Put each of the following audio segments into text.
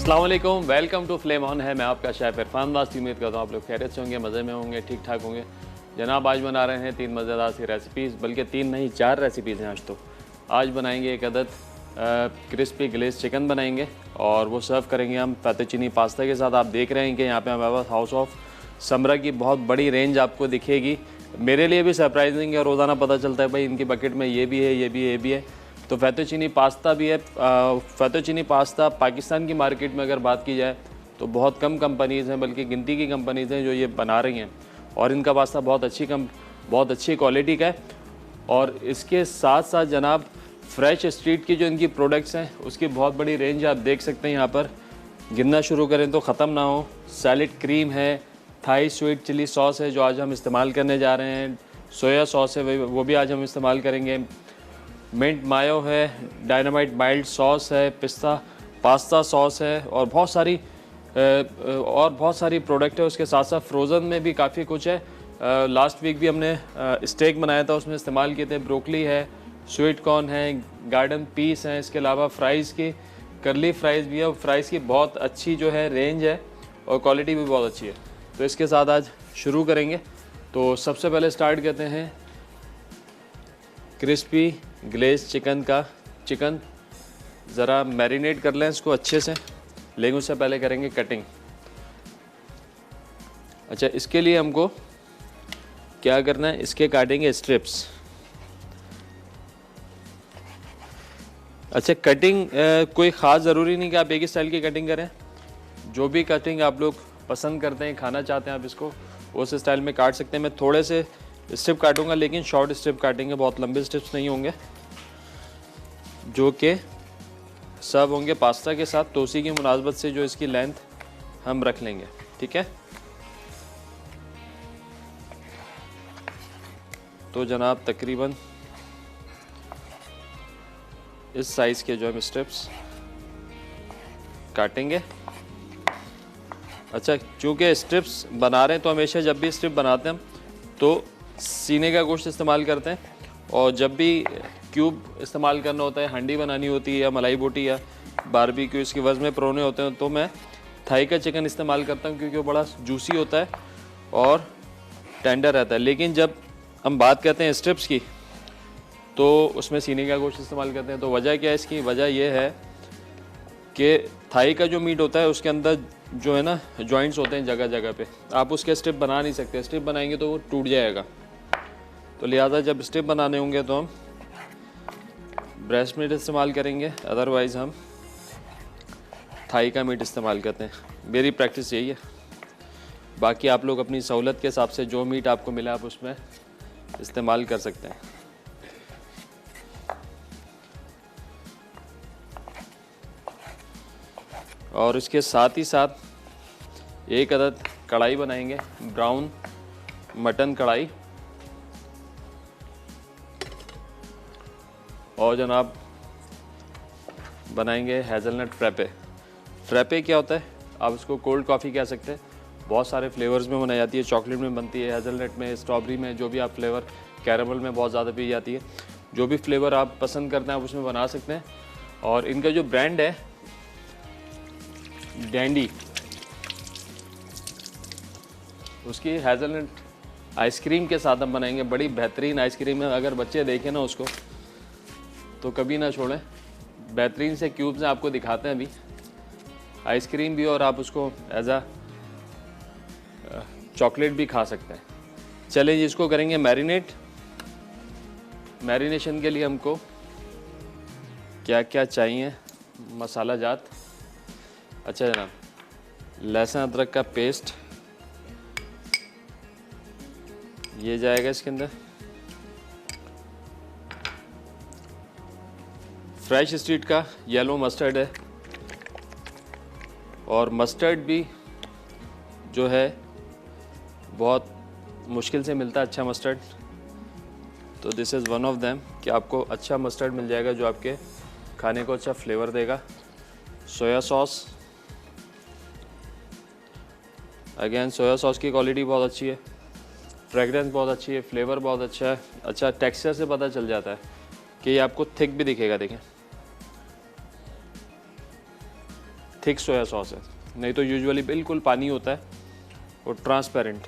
अस्सलाम वालेकुम, welcome to flame on है। मैं आपका शेफ इरफान वास्ती। उम्मीद करता हूँ आप लोग खैरियत से होंगे, मज़े में होंगे, ठीक ठाक होंगे। जनाब आज बना रहे हैं 3 मज़ेदार सी रेसिपीज़, बल्कि 3 नहीं 4 रेसिपीज़ हैं आज तो। आज बनाएंगे एक अदद क्रिस्पी ग्लेज़ चिकन बनाएंगे और वो सर्व करेंगे हम फेतुचीनी पास्ता के साथ। आप देख रहे हैं कि यहाँ पे हमारे पास हाउस ऑफ समरा की बहुत बड़ी रेंज आपको दिखेगी। मेरे लिए भी सरप्राइजिंग है, रोज़ाना पता चलता है भाई इनकी बकेट में ये भी है, ये भी है, ये भी है। तो फेतुचीनी पास्ता भी है। फेतुचीनी पास्ता पाकिस्तान की मार्केट में अगर बात की जाए तो बहुत कम कंपनीज़ हैं, बल्कि गिनती की कंपनीज़ हैं जो ये बना रही हैं, और इनका पास्ता बहुत अच्छी क्वालिटी का है। और इसके साथ साथ जनाब फ्रेश स्ट्रीट की जो इनकी प्रोडक्ट्स हैं उसकी बहुत बड़ी रेंज आप देख सकते हैं। यहाँ पर गिनना शुरू करें तो ख़त्म ना हो। सैलेड क्रीम है, थाई स्वीट चिली सॉस है जो आज हम इस्तेमाल करने जा रहे हैं, सोया सॉस है वो भी आज हम इस्तेमाल करेंगे, मिंट मायो है, डायनामाइट माइल्ड सॉस है, पिस्ता पास्ता सॉस है, और बहुत सारी प्रोडक्ट है। उसके साथ साथ फ्रोज़न में भी काफ़ी कुछ है। लास्ट वीक भी हमने स्टेक बनाया था, उसमें इस्तेमाल किए थे। ब्रोकली है, स्वीट कॉर्न है, गार्डन पीस हैं। इसके अलावा फ्राइज़ की कर्ली फ्राइज़ भी है। फ्राइज़ की बहुत अच्छी जो है रेंज है और क्वालिटी भी बहुत अच्छी है। तो इसके साथ आज शुरू करेंगे। तो सबसे पहले स्टार्ट करते हैं क्रिस्पी ग्लेज चिकन का। चिकन ज़रा मैरिनेट कर लें इसको अच्छे से, लेकिन उससे पहले करेंगे कटिंग। अच्छा, इसके लिए हमको क्या करना है, इसके काटेंगे स्ट्रिप्स। अच्छा, कटिंग कोई ख़ास ज़रूरी नहीं कि आप एक ही स्टाइल की कटिंग करें। जो भी कटिंग आप लोग पसंद करते हैं, खाना चाहते हैं आप इसको, उस स्टाइल में काट सकते हैं। मैं थोड़े से स्ट्रिप काटूंगा, लेकिन शॉर्ट स्ट्रिप काटेंगे, बहुत लंबे स्ट्रिप्स नहीं होंगे, जो कि सब होंगे पास्ता के साथ। तो उसी की मुनासबत से जो इसकी लेंथ हम रख लेंगे, ठीक है। तो जनाब तकरीबन इस साइज़ के जो हम स्ट्रिप्स काटेंगे। अच्छा, चूँकि स्ट्रिप्स बना रहे हैं तो हमेशा जब भी स्ट्रिप बनाते हैं हम तो सीने का गोश्त इस्तेमाल करते हैं, और जब भी क्यूब इस्तेमाल करना होता है, हांडी बनानी होती है या मलाई बोटी या बारबेक्यू, इसकी वज़न में परोने होते हैं, तो मैं थाई का चिकन इस्तेमाल करता हूँ क्योंकि वो बड़ा जूसी होता है और टेंडर रहता है। लेकिन जब हम बात करते हैं स्ट्रिप्स की तो उसमें सीने का गोश्त इस्तेमाल करते हैं। तो वजह क्या है इसकी? वजह यह है कि थाई का जो मीट होता है उसके अंदर जो है ना जॉइंट्स होते हैं जगह जगह पे, आप उसके स्ट्रिप बना नहीं सकते। स्ट्रिप बनाएंगे तो वो टूट जाएगा। तो लिहाजा जब स्ट्रिप बनाने होंगे तो हम ब्रेस्ट मीट इस्तेमाल करेंगे, अदरवाइज़ हम थाई का मीट इस्तेमाल करते हैं। मेरी प्रैक्टिस यही है। बाकी आप लोग अपनी सहूलत के हिसाब से जो मीट आपको मिला आप उसमें इस्तेमाल कर सकते हैं। और इसके साथ ही साथ एक अदद कढ़ाई बनाएंगे, ब्राउन मटन कढ़ाई। और जनाब बनाएंगे हेज़लनट फ्रैपे। फ्रैपे क्या होता है? आप इसको कोल्ड कॉफ़ी कह सकते हैं। बहुत सारे फ्लेवर्स में बनाई जाती है, चॉकलेट में बनती है, हेज़लनट में, स्ट्रॉबेरी में, जो भी आप फ्लेवर, कैरेमल में बहुत ज़्यादा पी जाती है। जो भी फ्लेवर आप पसंद करते हैं आप उसमें बना सकते हैं। और इनका जो ब्रांड है डैंडी, उसकी हेज़लनट आइसक्रीम के साथ हम बनाएंगे। बड़ी बेहतरीन आइसक्रीम है, अगर बच्चे देखें ना उसको तो कभी ना छोड़ें। बेहतरीन से क्यूब्स हैं, आपको दिखाते हैं अभी। आइसक्रीम भी, और आप उसको एज आ चॉकलेट भी खा सकते हैं। चलें जी, इसको करेंगे मैरिनेट। मैरिनेशन के लिए हमको क्या क्या चाहिए मसाला जात। अच्छा जनाब, लहसुन अदरक का पेस्ट ये जाएगा इसके अंदर। फ्रेश स्ट्रीट का येलो मस्टर्ड है, और मस्टर्ड भी जो है बहुत मुश्किल से मिलता है अच्छा मस्टर्ड। तो this is one of them कि आपको अच्छा मस्टर्ड मिल जाएगा जो आपके खाने को अच्छा फ्लेवर देगा। Soya sauce, again soya sauce की क्वालिटी बहुत अच्छी है, फ्रेगरेंस बहुत अच्छी है, फ्लेवर बहुत अच्छा है। अच्छा, टेक्सचर से पता चल जाता है कि ये आपको थिक भी दिखेगा। देखें थिक सोया सॉस है, नहीं तो यूजुअली बिल्कुल पानी होता है और ट्रांसपेरेंट।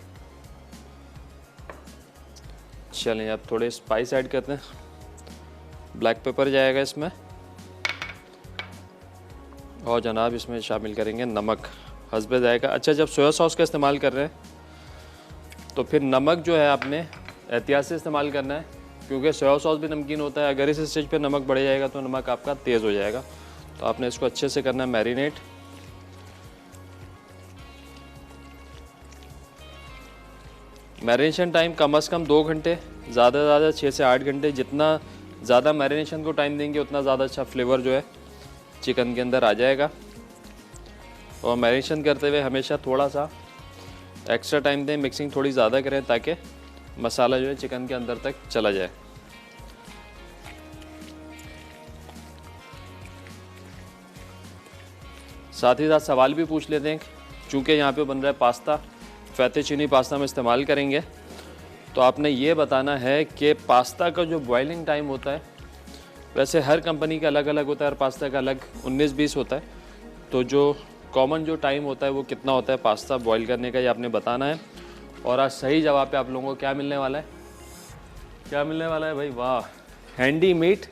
चलें अब थोड़े स्पाइस ऐड करते हैं। ब्लैक पेपर जाएगा इसमें, और जनाब इसमें शामिल करेंगे नमक हस्बे जाएगा। अच्छा, जब सोया सॉस का इस्तेमाल कर रहे हैं तो फिर नमक जो है आपने एहतियात से इस्तेमाल करना है, क्योंकि सोया सॉस भी नमकीन होता है। अगर इस स्टेज पे नमक बढ़ जाएगा तो नमक आपका तेज़ हो जाएगा। तो आपने इसको अच्छे से करना है मैरिनेट। मैरिनेशन टाइम कम से कम 2 घंटे, ज़्यादा से ज़्यादा 6 से 8 घंटे। जितना ज़्यादा मैरिनेशन को टाइम देंगे उतना ज़्यादा अच्छा फ्लेवर जो है चिकन के अंदर आ जाएगा। और मैरिनेशन करते हुए हमेशा थोड़ा सा एक्स्ट्रा टाइम दें, मिक्सिंग थोड़ी ज़्यादा करें ताकि मसाला जो है चिकन के अंदर तक चला जाए। साथ ही साथ सवाल भी पूछ लेते हैं, चूँकि यहाँ पे बन रहा है पास्ता, फेतुचीनी पास्ता में इस्तेमाल करेंगे, तो आपने ये बताना है कि पास्ता का जो बॉइलिंग टाइम होता है, वैसे हर कंपनी का अलग अलग होता है, हर पास्ता का अलग 19-20 होता है, तो जो कॉमन जो टाइम होता है वो कितना होता है पास्ता बॉईल करने का, ये आपने बताना है। और आज सही जवाब पे आप लोगों को क्या मिलने वाला है? क्या मिलने वाला है भाई? वाह, हैंडी मीट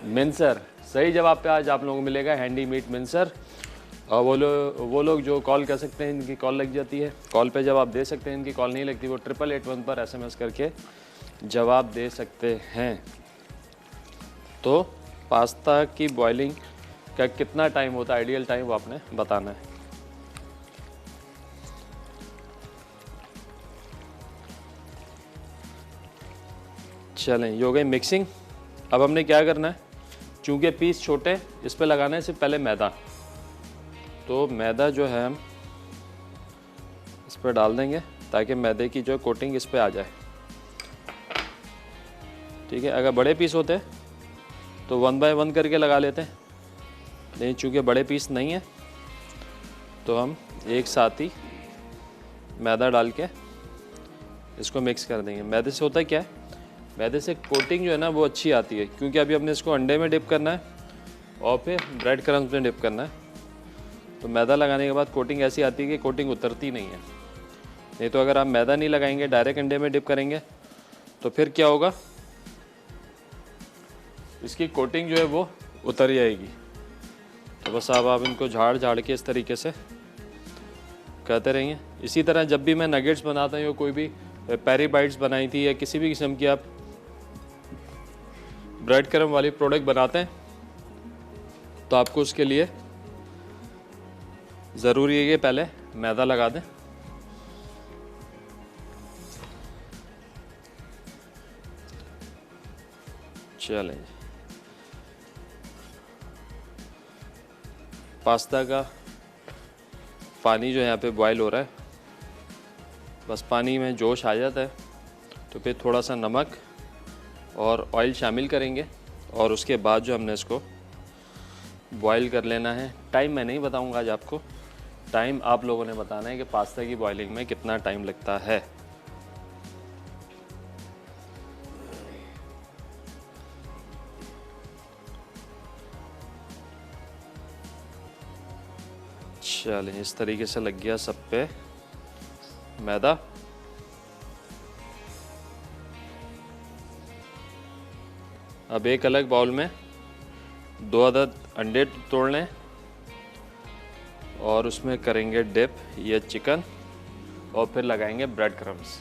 मिंसर। सही जवाब पे आज आप लोगों को मिलेगा हैंडी मीट मिंसर। और वो लोग जो कॉल कर सकते हैं, इनकी कॉल लग जाती है, कॉल पे जवाब दे सकते हैं। इनकी कॉल नहीं लगती, वो 8881 पर SMS करके जवाब दे सकते हैं। तो पास्ता की बॉइलिंग का कितना टाइम होता है, आइडियल टाइम, वो आपने बताना है। चलें, ये हो गई मिक्सिंग। अब हमने क्या करना है, चूँकि पीस छोटे, इस पे लगाने से पहले मैदा। तो मैदा जो है हम इस पर डाल देंगे ताकि मैदे की जो कोटिंग इस पे आ जाए। ठीक है, अगर बड़े पीस होते तो 1 बाय 1 करके लगा लेते हैं, नहीं चूँकि बड़े पीस नहीं है तो हम एक साथ ही मैदा डाल के इसको मिक्स कर देंगे। मैदे से होता क्या है, मैदे से कोटिंग जो है ना वो अच्छी आती है, क्योंकि अभी हमने इसको अंडे में डिप करना है और फिर ब्रेड क्रम्स में डिप करना है। तो मैदा लगाने के बाद कोटिंग ऐसी आती है कि कोटिंग उतरती नहीं है। नहीं तो अगर आप मैदा नहीं लगाएंगे, डायरेक्ट अंडे में डिप करेंगे, तो फिर क्या होगा, इसकी कोटिंग जो है वो उतर जाएगी। तो बस अब आप इनको झाड़ के इस तरीके से करते रहेंगे। इसी तरह जब भी मैं नगेट्स बनाता हूँ, कोई भी पेरी बाइट्स बनाई थी या किसी भी किस्म की आप ब्रेड क्रम वाली प्रोडक्ट बनाते हैं, तो आपको उसके लिए ज़रूरी है कि पहले मैदा लगा दें। चलें, पास्ता का पानी जो यहाँ पे बॉयल हो रहा है, बस पानी में जोश आ जाता है तो फिर थोड़ा सा नमक और ऑयल शामिल करेंगे और उसके बाद जो हमने इसको बॉयल कर लेना है। टाइम मैं नहीं बताऊंगा आज आपको, टाइम आप लोगों ने बताना है कि पास्ता की बॉयलिंग में कितना टाइम लगता है। चलें, इस तरीके से लग गया सब पे मैदा। अब एक अलग बाउल में 2 अदद अंडे तोड़ लें और उसमें करेंगे डिप ये चिकन और फिर लगाएंगे ब्रेड क्रम्स।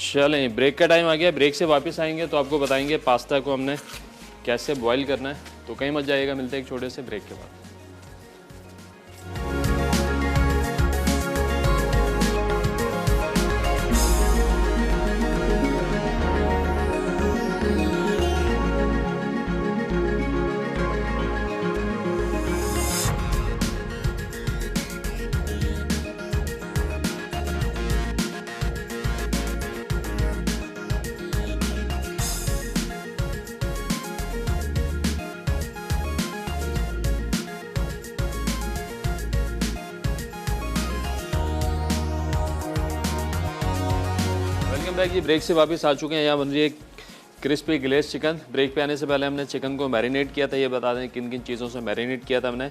चलें, ब्रेक का टाइम आ गया। ब्रेक से वापस आएंगे तो आपको बताएंगे पास्ता को हमने कैसे बॉईल करना है। तो कहीं मत जाइएगा, मिलते हैं एक छोटे से ब्रेक के बाद। Welcome back. जी ब्रेक से वापस आ चुके हैं। यहाँ बन रही है क्रिस्पी ग्लेज चिकन। ब्रेक पे आने से पहले हमने चिकन को मैरिनेट किया था। ये बता दें किन किन चीज़ों से मैरिनेट किया था हमने।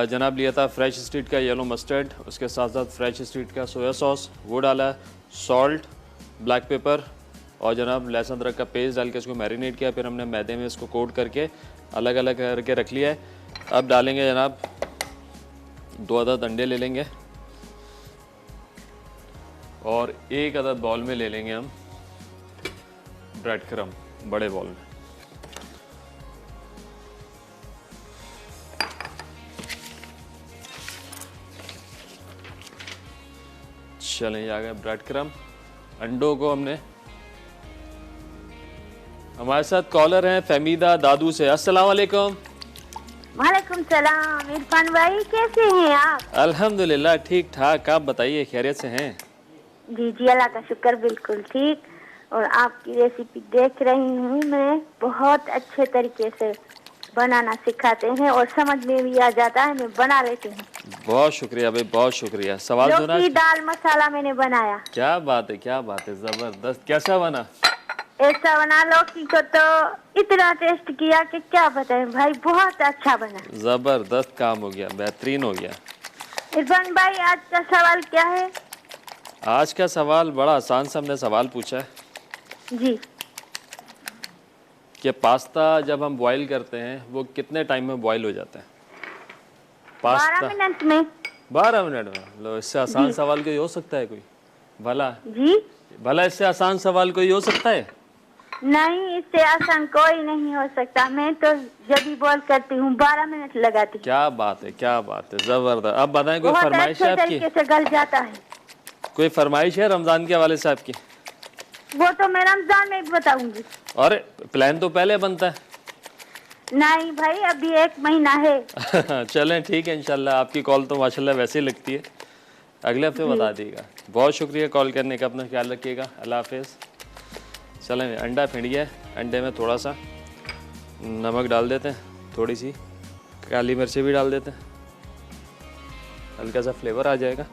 जनाब लिया था फ्रेश स्ट्रीट का येलो मस्टर्ड, उसके साथ साथ फ्रेश स्ट्रीट का सोया सॉस, वो डाला, सॉल्ट, ब्लैक पेपर और जनाब लहसुन अदरक का पेस्ट डाल के इसको मैरिनेट किया। फिर हमने मैदे में इसको कोट करके अलग अलग करके रख लिया है। अब डालेंगे जनाब 2 अदद अंडे ले लेंगे और 1 अदद बॉल में ले लेंगे हम ब्रेड क्रम, बड़े बॉल में। चलें, ये आ गए ब्रेड क्रम। अंडों को हमने, हमारे साथ कॉलर हैं फहमीदा दादू से। अस्सलाम वालेकुम। वालेकुम सलाम। इरफान भाई कैसे हैं आप? अल्हम्दुलिल्लाह ठीक ठाक, आप बताइए खैरियत से हैं? जी जी अल्लाह का शुक्र, बिल्कुल ठीक। और आपकी रेसिपी देख रही हूँ मैं, बहुत अच्छे तरीके से बनाना सिखाते हैं और समझ में भी आ जाता है, मैं बना लेती हूँ। बहुत शुक्रिया भाई, बहुत शुक्रिया। सवाल सुना? लौकी दाल मसाला मैंने बनाया। क्या बात है, क्या बात है, जबरदस्त। कैसा बना? ऐसा बना, लौकी को तो इतना टेस्ट किया कि क्या बताएं भाई, बहुत अच्छा बना। जबरदस्त काम हो गया, बेहतरीन हो गया। इरफान भाई आज का सवाल क्या है? आज का सवाल बड़ा आसान सा हमने सवाल पूछा है जी। कि पास्ता जब हम बॉईल करते हैं वो कितने टाइम में बॉईल हो जाता है? 12 मिनट में। 12 मिनट में? लो, इससे आसान सवाल कोई हो सकता है कोई? भला जी भला इससे आसान सवाल कोई हो सकता है? नहीं, इससे आसान कोई नहीं हो सकता। मैं तो जब भी बॉल करती हूँ 12 मिनट लगाती हूँ। क्या बात है, क्या बात है, जबरदस्त। अब बताएं, कोई बहुत फरमाइश है अच्छे आपकी? तरीके से गल जाता है। कोई फरमाइश है रमजान के हवाले से आपकी? वो तो मैं रमजान में बताऊंगी। और प्लान तो पहले बनता है। नहीं भाई, अभी 1 महीना है। चलें ठीक है, इंशाल्लाह। आपकी कॉल तो माशाल्लाह वैसे ही लगती है। अगले हफ्ते बता दीजिएगा। बहुत शुक्रिया कॉल करने का, अपना ख्याल रखिएगा। अल्लाह हाफिज़। चलें, अंडा फेंट गया है। अंडे में थोड़ा सा नमक डाल देते हैं, थोड़ी सी काली मिर्ची भी डाल देते हैं, हल्का सा फ्लेवर आ जाएगा।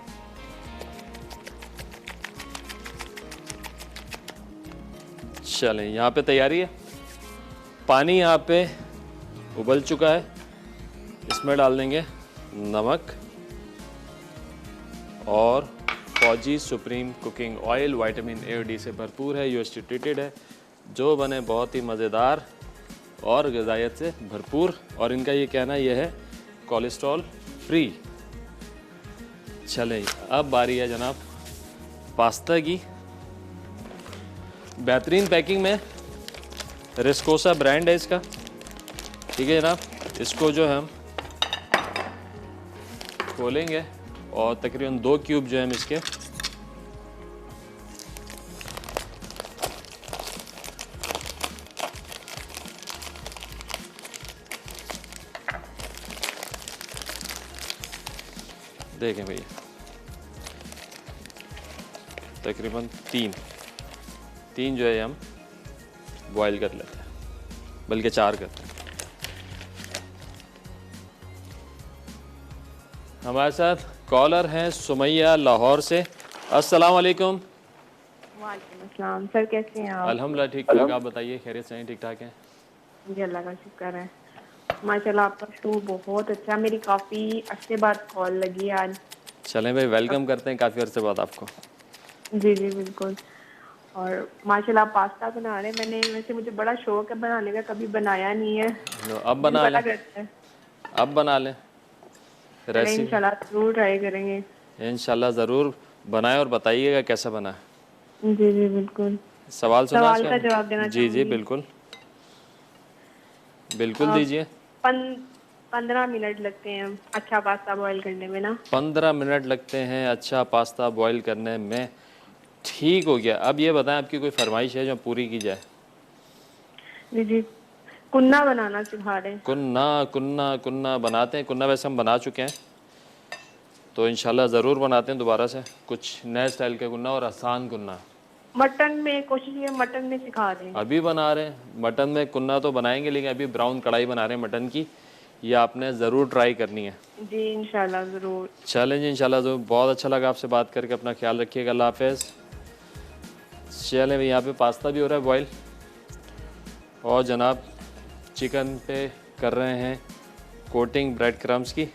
चलें, यहाँ पे तैयारी है। पानी यहाँ पे उबल चुका है, इसमें डाल देंगे नमक और फौजी supreme cooking oil. Vitamin A और डी से भरपूर है, यूएसटी ट्रीटेड है, जो बने बहुत ही मज़ेदार और ग़िज़ायत से भरपूर। और इनका ये कहना यह है कोलेस्ट्रॉल फ्री। चलें, अब बारी है जनाब पास्ता की। बेहतरीन पैकिंग में रिस्कोसा ब्रांड है इसका, ठीक है जनाब। इसको जो हम खोलेंगे और तकरीबन 2 क्यूब जो है हम इसके देखें भैया, तकरीबन 3 जो है हम बॉईल कर लेते हैं, बल्कि 4 करते हैं। हमारे साथ कॉलर हैं सुमैया लाहौर से। अस्सलाम वालेकुम। वालेकुम अस्सलाम। सर कैसे हैं आप? अल्हम्दुलिल्लाह ठीक ठाक, आप बताइए खैरियत से हैं? ठीक ठाक हैं जी अल्लाह का शुक्र है। माशाल्लाह आपका शो बहुत अच्छा, मेरी काफ़ी अरसे बाद कॉल लगी आज। चलें भाई, वेलकम करते हैं काफ़ी अरसे बाद आपको। जी जी बिल्कुल। और माशाल्लाह आप पास्ता बना रहे हैं, मैंने वैसे मुझे बड़ा शौक है बनाने का, कभी बनाया नहीं है। लो, अब बना लें, अब बना लें रेसिपी। इंशाल्लाह जरूर ट्राई करेंगे। इंशाल्लाह ज़रूर बनाएं और बताइएगा कैसा बना है। जी जी बिल्कुल। सवाल सुना? सवाल का जवाब देना जी जी बिल्कुल बिल्कुल दीजिए। 15 मिनट लगते हैं अच्छा पास्ता बॉईल करने में ना? 15 मिनट लगते हैं अच्छा पास्ता बॉईल करने में। ठीक हो गया। अब ये बताएं, आपकी कोई फरमाइश है जो पूरी की जाए? जी जी, कुन्ना बनाना सिखा रहे हैं। कुन्ना कुन्ना कुन्ना बनाते हैं। कुन्ना वैसे हम बना चुके हैं, तो इंशाल्लाह ज़रूर बनाते हैं दोबारा से कुछ नए स्टाइल का कुन्ना और आसान कुन्ना। मटन में कोशिश ये मटन में सिखा दें। अभी बना रहे हैं मटन में कुन्ना तो बनाएंगे, लेकिन अभी ब्राउन कढ़ाई बना रहे हैं मटन की। ये आपने ज़रूर ट्राई करनी है। जी इंशाल्लाह ज़रूर। चलें जी, इंशाल्लाह। तो बहुत अच्छा लगा आपसे बात करके, अपना ख्याल रखिएगा। अल्लाह हाफ़िज़। चलें भाई, यहाँ पे पास्ता भी हो रहा है बॉईल, और जनाब चिकन पे कर रहे हैं कोटिंग ब्रेड क्रम्स की,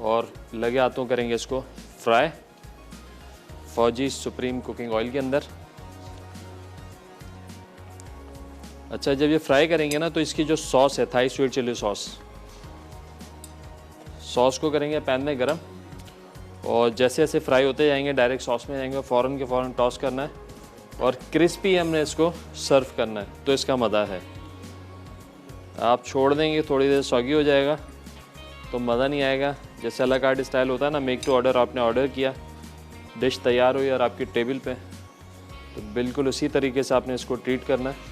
और लगे हाथों करेंगे इसको फ्राई फौजी सुप्रीम कुकिंग ऑयल के अंदर। अच्छा, जब ये फ्राई करेंगे ना तो इसकी जो सॉस है, थाई स्वीट चिली सॉस को करेंगे पैन में गरम, और जैसे जैसे फ्राई होते जाएंगे डायरेक्ट सॉस में जाएंगे, फ़ौरन के फ़ौरन टॉस करना है, और क्रिस्पी हमने इसको सर्व करना है, तो इसका मज़ा है। आप छोड़ देंगे थोड़ी देर सॉगी हो जाएगा तो मज़ा नहीं आएगा। जैसे अला कार्ट स्टाइल होता है ना, मेक टू ऑर्डर, आपने ऑर्डर किया, डिश तैयार हुई और आपकी टेबल पे, तो बिल्कुल उसी तरीके से आपने इसको ट्रीट करना है।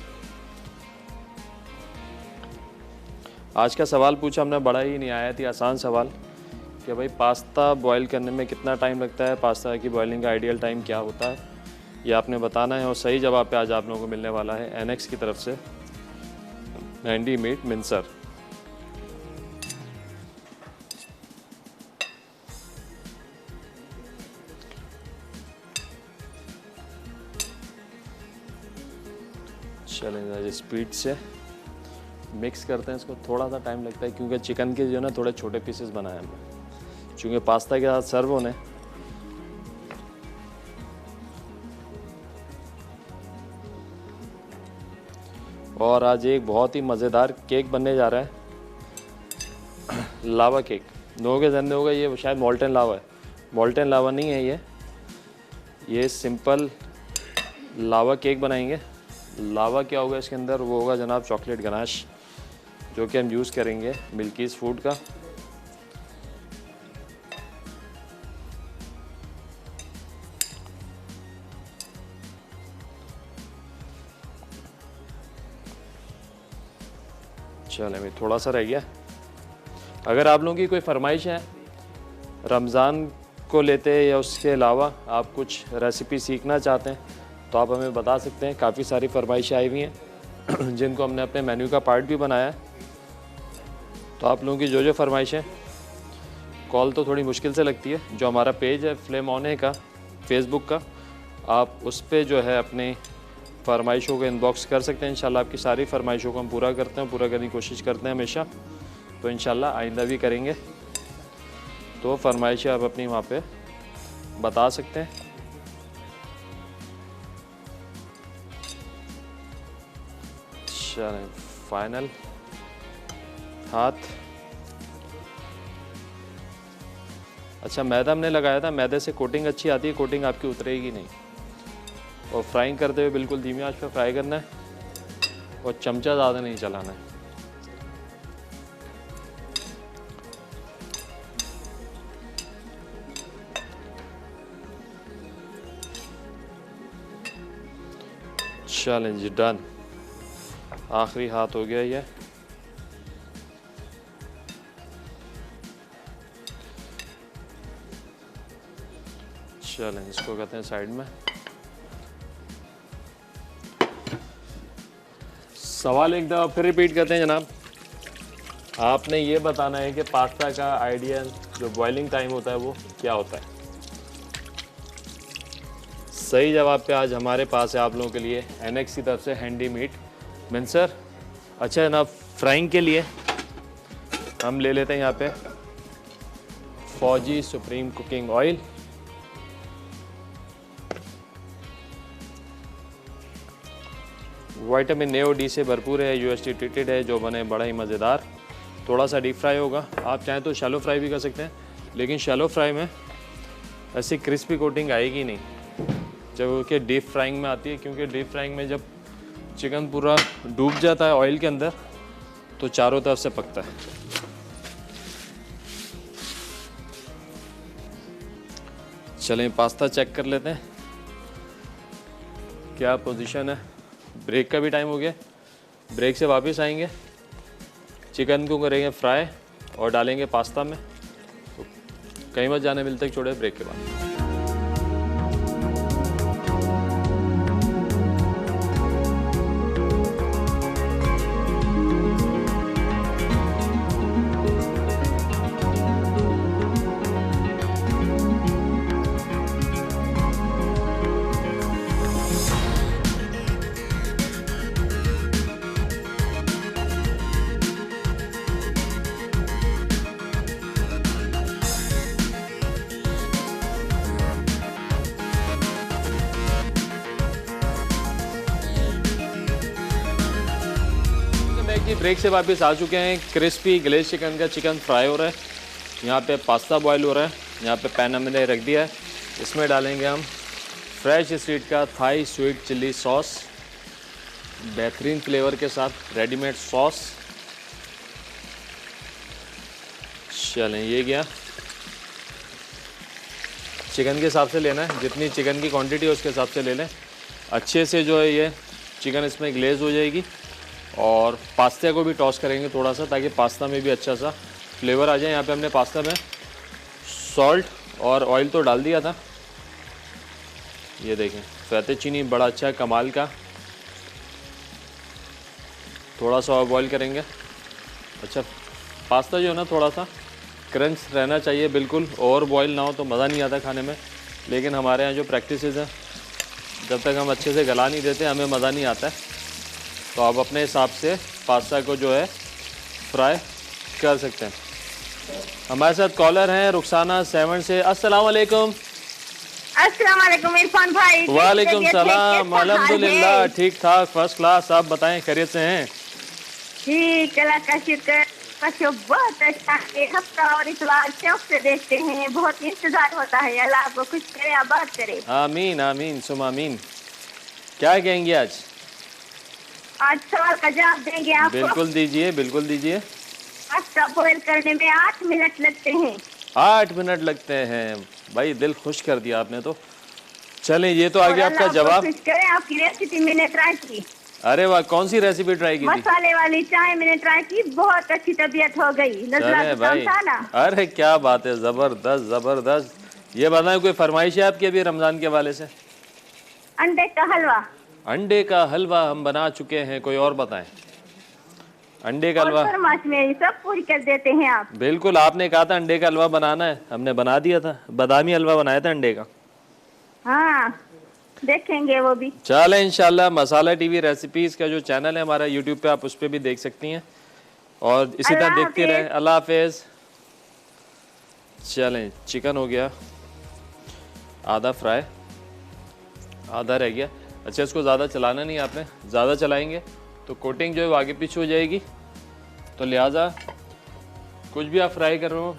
आज का सवाल पूछा हमने, बड़ा ही निहायत ही आसान सवाल कि भाई पास्ता बॉईल करने में कितना टाइम लगता है, पास्ता की बॉइलिंग का आइडियल टाइम क्या होता है, ये आपने बताना है। और सही जवाब पे आज आप लोगों को मिलने वाला है एनेक्स की तरफ से हैंडी मीट मिन्सर। चलें स्पीड से मिक्स करते हैं इसको, थोड़ा सा टाइम लगता है क्योंकि चिकन के जो है ना थोड़े छोटे पीसेस बनाए हमने, क्योंकि पास्ता के साथ सर्व होने। और आज एक बहुत ही मज़ेदार केक बनने जा रहा है, लावा केक। लोगों के जहन में होगा ये शायद मोल्टन लावा है, मोल्टन लावा नहीं है ये सिंपल लावा केक बनाएंगे। लावा क्या होगा इसके अंदर, वो होगा जनाब चॉकलेट गनाश, जो कि हम यूज़ करेंगे मिल्कीज़ फूड का। चलें भाई, थोड़ा सा रह गया। अगर आप लोगों की कोई फरमाइश है रमज़ान को लेते या उसके अलावा आप कुछ रेसिपी सीखना चाहते हैं तो आप हमें बता सकते हैं। काफ़ी सारी फरमाइशें आई हुई हैं जिनको हमने अपने मेन्यू का पार्ट भी बनाया है। तो आप लोगों की जो फरमाइशें, कॉल तो थोड़ी मुश्किल से लगती है, जो हमारा पेज है फ्लेम ऑन है का फेसबुक का, आप उस पर जो है अपनी फरमाइशों को इनबॉक्स कर सकते हैं। इंशाल्लाह आपकी सारी फरमाइशों को हम पूरा करते हैं, पूरा करने की कोशिश करते हैं हमेशा, तो इंशाल्लाह आइंदा भी करेंगे। तो फरमाइशें आप अपनी वहाँ पे बता सकते हैं। चलें फाइनल हाथ। अच्छा, मैदा हमने लगाया था, मैदे से कोटिंग अच्छी आती है, कोटिंग आपकी उतरेगी नहीं। और फ्राइंग करते हुए बिल्कुल धीमी आंच पे फ्राई करना है, और चमचा ज़्यादा नहीं चलाना है। चैलेंज डन, आखिरी हाथ हो गया ये। चलें इसको कहते हैं साइड में। सवाल एक दफ़ा फिर रिपीट करते हैं जनाब, आपने ये बताना है कि पास्ता का आइडियल जो बॉइलिंग टाइम होता है वो क्या होता है। सही जवाब पे आज हमारे पास है आप लोगों के लिए एनेक्स की तरफ से हैंडी मीट मिन्सर। अच्छा जनाब, फ्राइंग के लिए हम ले लेते हैं यहाँ पे फौजी supreme cooking oil. Vitamin A और डी से भरपूर है, यूएसटी ट्रीटेड है, जो बने बड़ा ही मज़ेदार। थोड़ा सा डीप फ्राई होगा, आप चाहें तो शैलो फ्राई भी कर सकते हैं, लेकिन शैलो फ्राई में ऐसी क्रिस्पी कोटिंग आएगी नहीं जब कि डीप फ्राइंग में आती है, क्योंकि डीप फ्राइंग में जब चिकन पूरा डूब जाता है ऑयल के अंदर तो चारों तरफ से पकता है। चलें पास्ता चेक कर लेते हैं क्या पोजीशन है। ब्रेक का भी टाइम हो गया, ब्रेक से वापस आएंगे, चिकन को करेंगे फ्राई और डालेंगे पास्ता में। तो कहीं मत जाने, मिलते हैं छोड़े ब्रेक के बाद। जी ब्रेक से वापस आ चुके हैं। क्रिस्पी ग्लेज चिकन का चिकन फ्राई हो रहा है, यहाँ पे पास्ता बॉयल हो रहा है, यहाँ पे पैन हमने रख दिया है। इसमें डालेंगे हम फ्रेश स्ट्रीट का थाई स्वीट चिल्ली सॉस, बेहतरीन फ्लेवर के साथ रेडीमेड सॉस। चलें, ये गया। चिकन के हिसाब से लेना है, जितनी चिकन की क्वांटिटी है उसके हिसाब से ले लें। अच्छे से जो है ये चिकन इसमें ग्लेज हो जाएगी। और पास्ता को भी टॉस करेंगे थोड़ा सा, ताकि पास्ता में भी अच्छा सा फ्लेवर आ जाए। यहाँ पे हमने पास्ता में सॉल्ट और ऑयल तो डाल दिया था। ये देखें, फैतेचीनी बड़ा अच्छा है, कमाल का। थोड़ा सा और बॉईल करेंगे। अच्छा, पास्ता जो है ना थोड़ा सा क्रंच रहना चाहिए, बिल्कुल ओवर बॉईल ना हो तो मज़ा नहीं आता खाने में। लेकिन हमारे यहाँ जो प्रैक्टिसेस हैं, जब तक हम अच्छे से गला नहीं देते हमें मज़ा नहीं आता है। तो आप अपने हिसाब से पास्ता को जो है फ्राई कर सकते हैं। हमारे साथ कॉलर हैं रुखसाना 7 से। अस्सलाम वालेकुम। अस्सलाम वालेकुम इरफान भाई। वालेकुम सलाम। अल्हम्दुलिल्लाह ठीक ठाक, फर्स्ट क्लास। आप बताएं, खैरियत से हैं? ठीक, अल्लाह का शुक्र। बहुत अच्छा है। हफ्ता और इतवार शौक से देखते हैं, बहुत इंतजार होता है। अल्लाह आपको खुश करे, आबाद करे। आमीन आमीन सुम आमीन। क्या कहेंगे आज? आज सवाल का जवाब देंगे आपको। बिल्कुल दीजिए, बिल्कुल दीजिए। पास्ता बॉईल करने में 8 मिनट लगते हैं। 8 मिनट लगते हैं? भाई दिल खुश कर दिया आपने तो। चलें, ये तो आ गया आपका जवाब। खुश करे, आपकी रेसिपी मैंने ट्राई की। अरे वाह, कौन सी रेसिपी ट्राई की थी? मसाले वाली चाय मैंने ट्राई की, बहुत अच्छी तबीयत हो गई। चले भाई, अरे क्या बात है, जबरदस्त जबरदस्त। ये बताएं, कोई फरमाइश है आपकी अभी रमजान के हवाले से? अंडे का हलवा। अंडे का हलवा हम बना चुके हैं, कोई और बताएं। अंडे का हलवा फरमाइश में सब पूरी कर देते हैं आप। बिल्कुल, आपने कहा था अंडे का हलवा बनाना है, हमने बना दिया था। बादामी हलवा बनाया था अंडे का। हाँ, देखेंगे वो भी। चले इंशाल्लाह। मसाला टीवी रेसिपीज का जो चैनल है हमारा यूट्यूब पे, आप उस पर भी देख सकती हैं और इसी तरह देखते रहें। अल्लाह हाफिज। चलें, चिकन हो गया आधा फ्राई, आधा रह गया। अच्छा, इसको ज़्यादा चलाना नहीं आपने, ज़्यादा चलाएंगे तो कोटिंग जो है वो आगे पीछे हो जाएगी। तो लिहाजा कुछ भी आप फ्राई कर रहे हो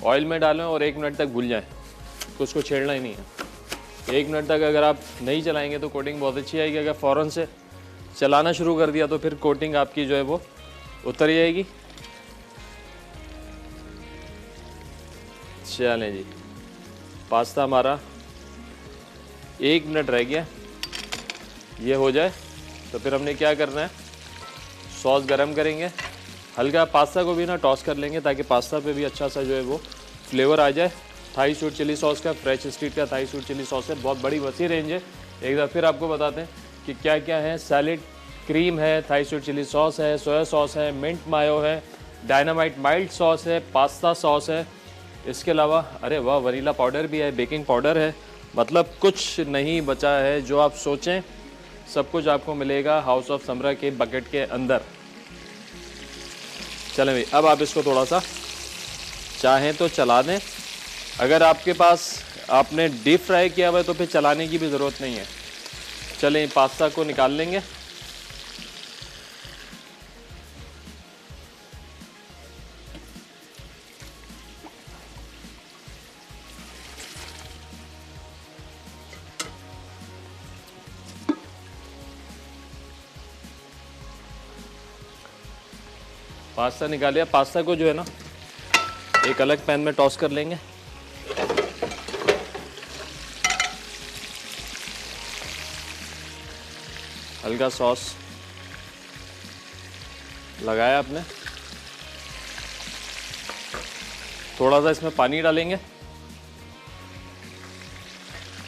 ऑयल में डालें और 1 मिनट तक भूल जाएं, तो उसको छेड़ना ही नहीं है। 1 मिनट तक अगर आप नहीं चलाएंगे तो कोटिंग बहुत अच्छी आएगी। अगर फ़ौरन से चलाना शुरू कर दिया तो फिर कोटिंग आपकी जो है वो उतर जाएगी। चलें जी, पास्ता हमारा 1 मिनट रह गया, ये हो जाए तो फिर हमने क्या करना है, सॉस गरम करेंगे। हल्का पास्ता को भी ना टॉस कर लेंगे ताकि पास्ता पे भी अच्छा सा जो है वो फ्लेवर आ जाए। थाई स्वीट चिली सॉस का, फ्रेश स्ट्रीट का थाई स्वीट चिली सॉस है, बहुत बड़ी वसी रेंज है। एक बार फिर आपको बताते हैं कि क्या क्या है। सैलेड क्रीम है, थाई स्वीट चिली सॉस है, सोया सॉस है, मिंट मायो है, डायनामाइट माइल्ड सॉस है, पास्ता सॉस है। इसके अलावा अरे वाह, वनीला पाउडर भी है, बेकिंग पाउडर है। मतलब कुछ नहीं बचा है, जो आप सोचें सब कुछ आपको मिलेगा हाउस ऑफ समरा के बकेट के अंदर। चलें भाई, अब आप इसको थोड़ा सा चाहें तो चला दें। अगर आपके पास आपने डीप फ्राई किया हुआ है तो फिर चलाने की भी ज़रूरत नहीं है। चलें, पास्ता को निकाल लेंगे। पास्ता निकालिए। पास्ता को जो है ना एक अलग पैन में टॉस कर लेंगे। हल्का सॉस लगाया आपने, थोड़ा सा इसमें पानी डालेंगे,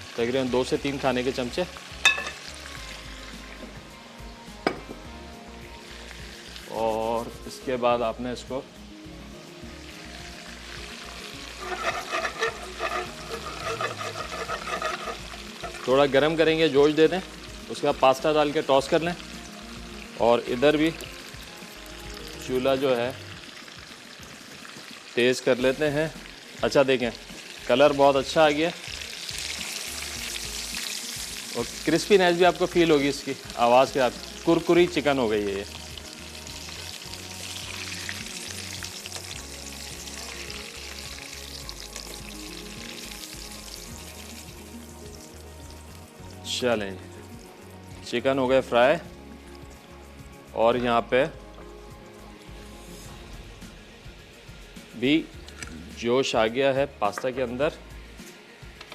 तकरीबन 2 से 3 खाने के चमचे। और इसके बाद आपने इसको थोड़ा गरम करेंगे, जोश दे दें। उसके बाद पास्ता डाल के टॉस कर लें। और इधर भी चूल्हा जो है तेज़ कर लेते हैं। अच्छा देखें, कलर बहुत अच्छा आ गया और क्रिस्पीनेस भी आपको फील होगी इसकी आवाज़ के साथ। कुरकुरी चिकन हो गई है ये। चलें, चिकन हो गया फ्राई और यहाँ पे भी जोश आ गया है पास्ता के अंदर।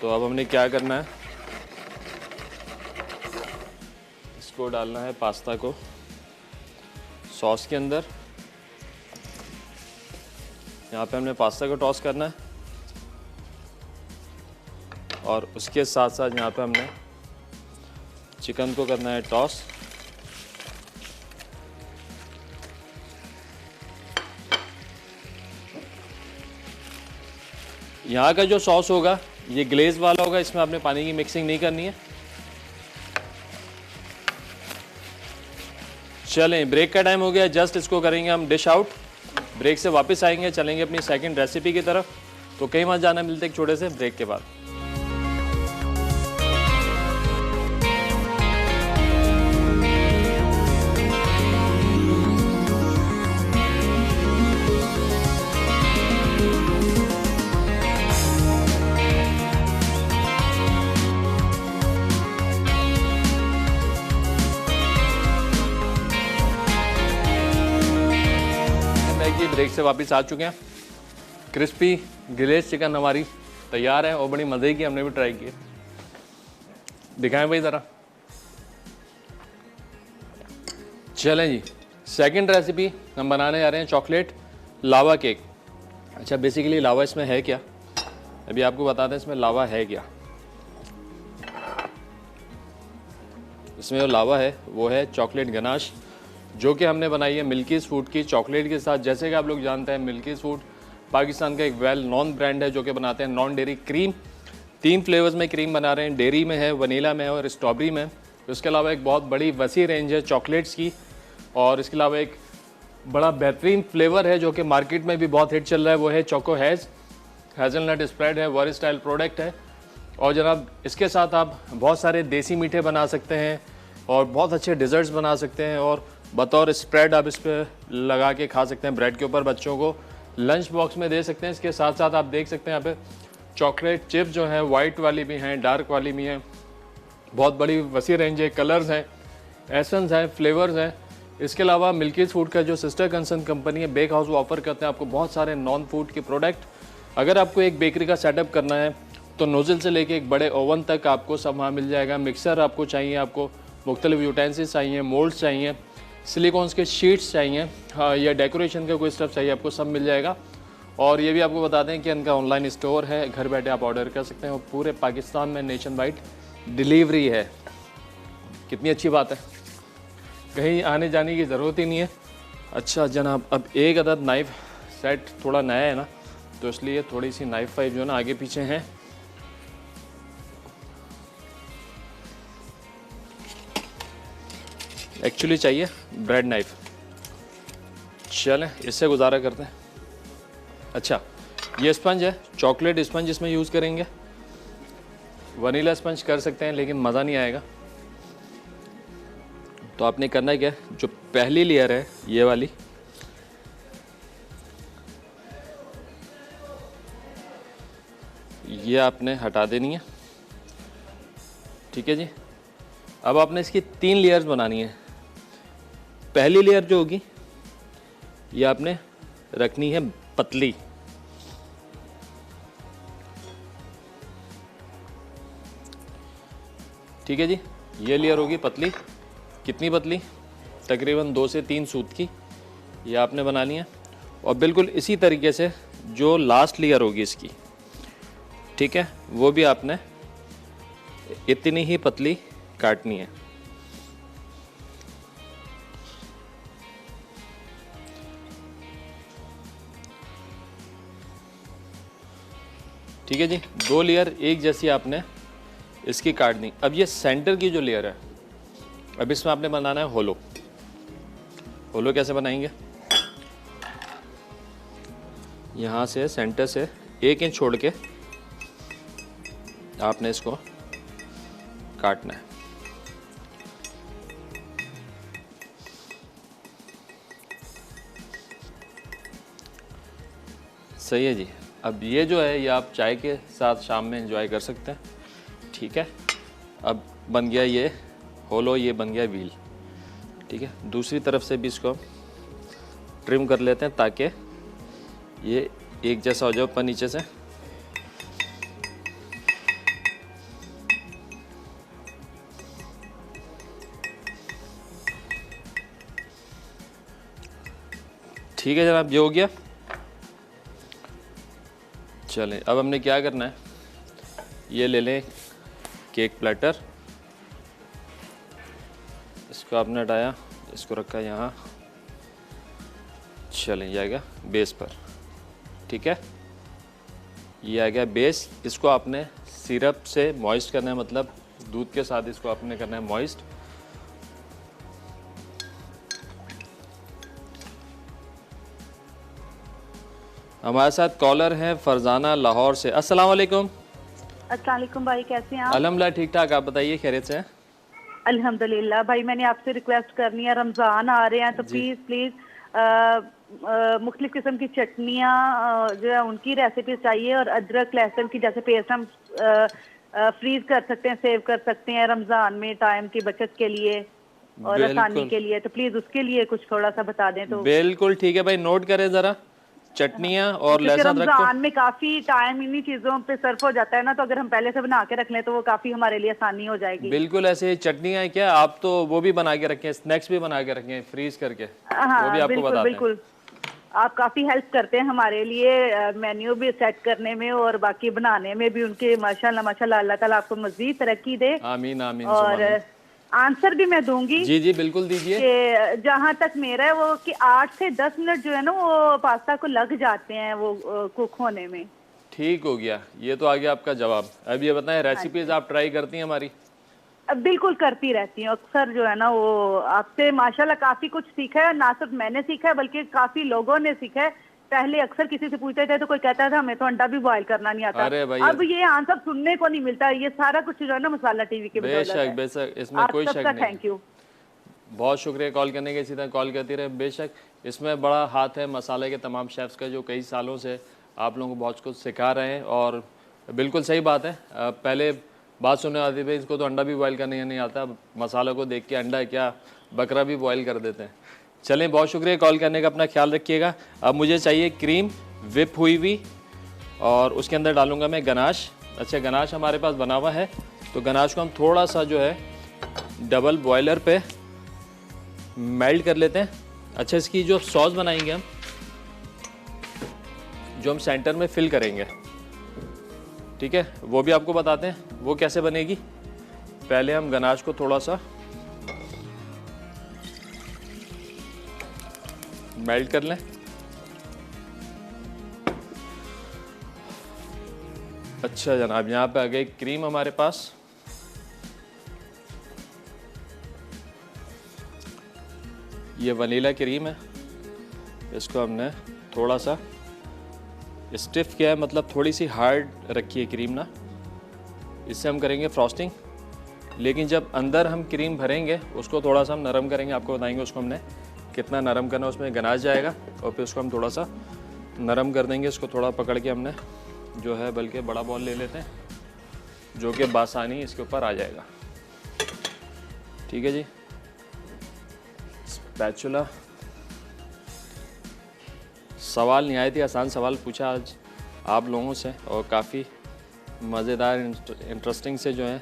तो अब हमने क्या करना है, इसको डालना है पास्ता को सॉस के अंदर। यहाँ पे हमने पास्ता को टॉस करना है और उसके साथ साथ यहाँ पे हमने चिकन को करना है टॉस। यहाँ का जो सॉस होगा ये ग्लेज वाला होगा, इसमें आपने पानी की मिक्सिंग नहीं करनी है। चलें, ब्रेक का टाइम हो गया, जस्ट इसको करेंगे हम डिश आउट। ब्रेक से वापस आएंगे, चलेंगे अपनी सेकंड रेसिपी की तरफ। तो कहीं मत जाना, मिलते एक छोटे से ब्रेक के बाद। ब्रेक से वापस आ चुके हैं। क्रिस्पी ग्लेज चिकन हमारी तैयार है और बड़ी मज़े की हमने भी ट्राई की है। दिखाएं भाई ज़रा। चलें जी, सेकंड रेसिपी हम बनाने जा रहे हैं चॉकलेट लावा केक। अच्छा, बेसिकली लावा इसमें है क्या, अभी आपको बताते हैं इसमें लावा है क्या। इसमें जो लावा है वो है चॉकलेट गनाश, जो कि हमने बनाई है मिल्कीज़ फूड की चॉकलेट के साथ। जैसे कि आप लोग जानते हैं मिल्कीज़ फूड पाकिस्तान का एक वेल नॉन ब्रांड है जो कि बनाते हैं नॉन डेयरी क्रीम। 3 फ्लेवर्स में क्रीम बना रहे हैं, डेयरी में है, वनीला में है और स्ट्रॉबेरी में। उसके अलावा एक बहुत बड़ी वसी रेंज है चॉकलेट्स की, और इसके अलावा एक बड़ा बेहतरीन फ्लेवर है जो कि मार्केट में भी बहुत हिट चल रहा है, वो है चोको हेज़लनट स्प्रेड है, वॉर स्टाइल प्रोडक्ट है। और जनाब इसके साथ आप बहुत सारे देसी मीठे बना सकते हैं और बहुत अच्छे डिज़र्ट्स बना सकते हैं, और बतौर स्प्रेड आप इस पर लगा के खा सकते हैं ब्रेड के ऊपर, बच्चों को लंच बॉक्स में दे सकते हैं। इसके साथ साथ आप देख सकते हैं यहाँ पे चॉकलेट चिप्स जो हैं वाइट वाली भी हैं, डार्क वाली भी हैं, बहुत बड़ी वसी रेंज है, कलर्स हैं, एसेंस हैं, फ्लेवर्स हैं। इसके अलावा मिल्कीज़ फूड का जो सिस्टर कंसर्न कंपनी है बेक हाउस, वो ऑफर करते हैं आपको बहुत सारे नॉन फूड के प्रोडक्ट। अगर आपको एक बेकरी का सेटअप करना है तो नोजल से लेके एक बड़े ओवन तक आपको सब वहाँ मिल जाएगा। मिक्सर आपको चाहिए, आपको मुख्तलिफ यूटेंसिल्स चाहिए, मोल्ड्स चाहिए, सिलिकॉन्स के शीट्स चाहिए, हाँ, या डेकोरेशन का कोई स्टफ चाहिए, आपको सब मिल जाएगा। और ये भी आपको बता दें कि इनका ऑनलाइन स्टोर है, घर बैठे आप ऑर्डर कर सकते हैं और पूरे पाकिस्तान में नेशन वाइड डिलीवरी है। कितनी अच्छी बात है, कहीं आने जाने की ज़रूरत ही नहीं है। अच्छा जनाब, अब एक अदद नाइफ़ सेट थोड़ा नया है ना, तो इसलिए थोड़ी सी नाइफ वाइफ जो है ना आगे पीछे हैं। एक्चुअली चाहिए ब्रेड नाइफ, चलें इससे गुजारा करते हैं। अच्छा, ये स्पंज है, चॉकलेट स्पंज इसमें यूज़ करेंगे। वनीला स्पंज कर सकते हैं लेकिन मज़ा नहीं आएगा। तो आपने करना क्या है, जो पहली लेयर है ये वाली, ये आपने हटा देनी है, ठीक है जी। अब आपने इसकी 3 लेयर्स बनानी है। पहली लेयर जो होगी ये आपने रखनी है पतली, ठीक है जी। ये लेयर होगी पतली, कितनी पतली, तकरीबन 2 से 3 सूत की, ये आपने बनानी है। और बिल्कुल इसी तरीके से जो लास्ट लेयर होगी इसकी, ठीक है, वो भी आपने इतनी ही पतली काटनी है। ठीक है जी, 2 लेयर एक जैसी आपने इसकी काटनी। अब ये सेंटर की जो लेयर है, अब इसमें आपने बनाना है होलो। होलो कैसे बनाएंगे, यहाँ से सेंटर से 1 इंच छोड़ के आपने इसको काटना है। सही है जी। अब ये जो है ये आप चाय के साथ शाम में एंजॉय कर सकते हैं, ठीक है। अब बन गया ये होलो, ये बन गया व्हील। ठीक है, दूसरी तरफ से भी इसको ट्रिम कर लेते हैं ताकि ये एक जैसा हो जाए ऊपर नीचे से। ठीक है जनाब, ये हो गया। चलें, अब हमने क्या करना है, ये ले लें केक प्लेटर, इसको आपने हटाया, इसको रखा यहाँ। चलें, ये आ गया बेस पर। ठीक है, ये आ गया बेस। इसको आपने सिरप से मॉइस्ट करना है, मतलब दूध के साथ इसको आपने करना है मॉइस्ट। हमारे साथ कॉलर हैं फरजाना लाहौर से। अस्सलाम वालेकुम। अस्सलाम वालेकुम भाई, कैसे हैं आप? अल्हम्दुलिल्लाह ठीक ठाक, आप बताइए खैरियत से हैं? अल्हम्दुलिल्लाह भाई, मैंने आपसे रिक्वेस्ट करनी है, रमज़ान आ रहे हैं तो प्लीज़ मुख्तलिफ किस्म की चटनियाँ जो है उनकी रेसिपी चाहिए, और अदरक लहसुन की जैसे पेस्ट हम फ्रीज कर सकते हैं, सेव कर सकते हैं रमज़ान में टाइम की बचत के लिए और आसानी के लिए। तो प्लीज़ उसके लिए कुछ थोड़ा सा बता दें तो। बिल्कुल ठीक है भाई, नोट करें ज़रा। चटनियाँ और लहसुन अदरक रमज़ान में काफ़ी टाइम इन्हीं चीज़ों पे सर्फ हो जाता है ना, तो अगर हम पहले से बना के रख लें तो वो काफ़ी हमारे लिए आसानी हो जाएगी। बिल्कुल ऐसे ही चटनियाँ हैं क्या? आप तो वो भी बना के रखें, स्नैक्स भी बना के रखें फ्रीज करके, वो भी आपको बताते हैं। बिल्कुल, आप काफ़ी हेल्प करते हैं हमारे लिए मेन्यू भी सेट करने में और बाकी बनाने में भी। उनके माशाल्लाह अल्लाह ताला आपको मज़ीद तरक्की दे। आमीन आमीन। और आंसर भी मैं दूंगी। जी जी बिल्कुल दीजिए। कि जहाँ तक मेरा है वो कि 8 से 10 मिनट जो है ना वो पास्ता को लग जाते हैं वो कुक होने में। ठीक हो गया, ये तो आ गया आपका जवाब। अब ये बताएं, रेसिपीज आप ट्राई करती हैं हमारी? अब बिल्कुल करती रहती हूँ अक्सर, जो है ना वो आपसे माशाल्लाह काफी कुछ सीखा है। ना सिर्फ मैंने सीखा है बल्कि काफी लोगों ने सीखा है। पहले अक्सर किसी से पूछते थे तो कोई कहता था हमें तो अंडा भी बॉयल करना नहीं आता। अरे भाई, अब ये आंसर सुनने को नहीं मिलता। ये सारा कुछ जो है ना मसाला टीवी के बेशक बेशक, इसमें कोई शक नहीं। थैंक यू, बहुत शुक्रिया कॉल करने के, इसी तरह कॉल करती रहे। बेशक इसमें बड़ा हाथ है मसाले के तमाम शेफ्स का, जो कई सालों से आप लोगों को बहुत कुछ सिखा रहे हैं। और बिल्कुल सही बात है, पहले बात सुनने आती भाई इसको तो अंडा भी बॉयल करने नहीं आता, मसालों को देख के अंडा है क्या, बकरा भी बॉयल कर देते हैं। चलें, बहुत शुक्रिया कॉल करने का, अपना ख्याल रखिएगा। अब मुझे चाहिए क्रीम विप हुई हुई, और उसके अंदर डालूंगा मैं गनाश। अच्छा, गनाश हमारे पास बना हुआ है, तो गनाश को हम थोड़ा सा जो है डबल बॉयलर पे मेल्ट कर लेते हैं। अच्छा, इसकी जो सॉस बनाएंगे हम, जो हम सेंटर में फिल करेंगे, ठीक है, वो भी आपको बताते हैं वो कैसे बनेगी। पहले हम गनाश को थोड़ा सा मेल्ट कर लें। अच्छा जनाब, यहाँ पे आ गई क्रीम हमारे पास। ये वनीला क्रीम है, इसको हमने थोड़ा सा स्टिफ किया है, मतलब थोड़ी सी हार्ड रखी है क्रीम ना। इससे हम करेंगे फ्रॉस्टिंग, लेकिन जब अंदर हम क्रीम भरेंगे उसको थोड़ा सा हम नरम करेंगे। आपको बताएंगे उसको हमने कितना नरम करना, उसमें गनाश जाएगा और फिर उसको हम थोड़ा सा नरम कर देंगे। इसको थोड़ा पकड़ के हमने जो है, बल्कि बड़ा बॉल ले लेते हैं जो कि बासानी इसके ऊपर आ जाएगा। ठीक है जी, स्पैचुला। सवाल निहायत ही आसान सवाल पूछा आज आप लोगों से, और काफ़ी मज़ेदार इंटरेस्टिंग से जो है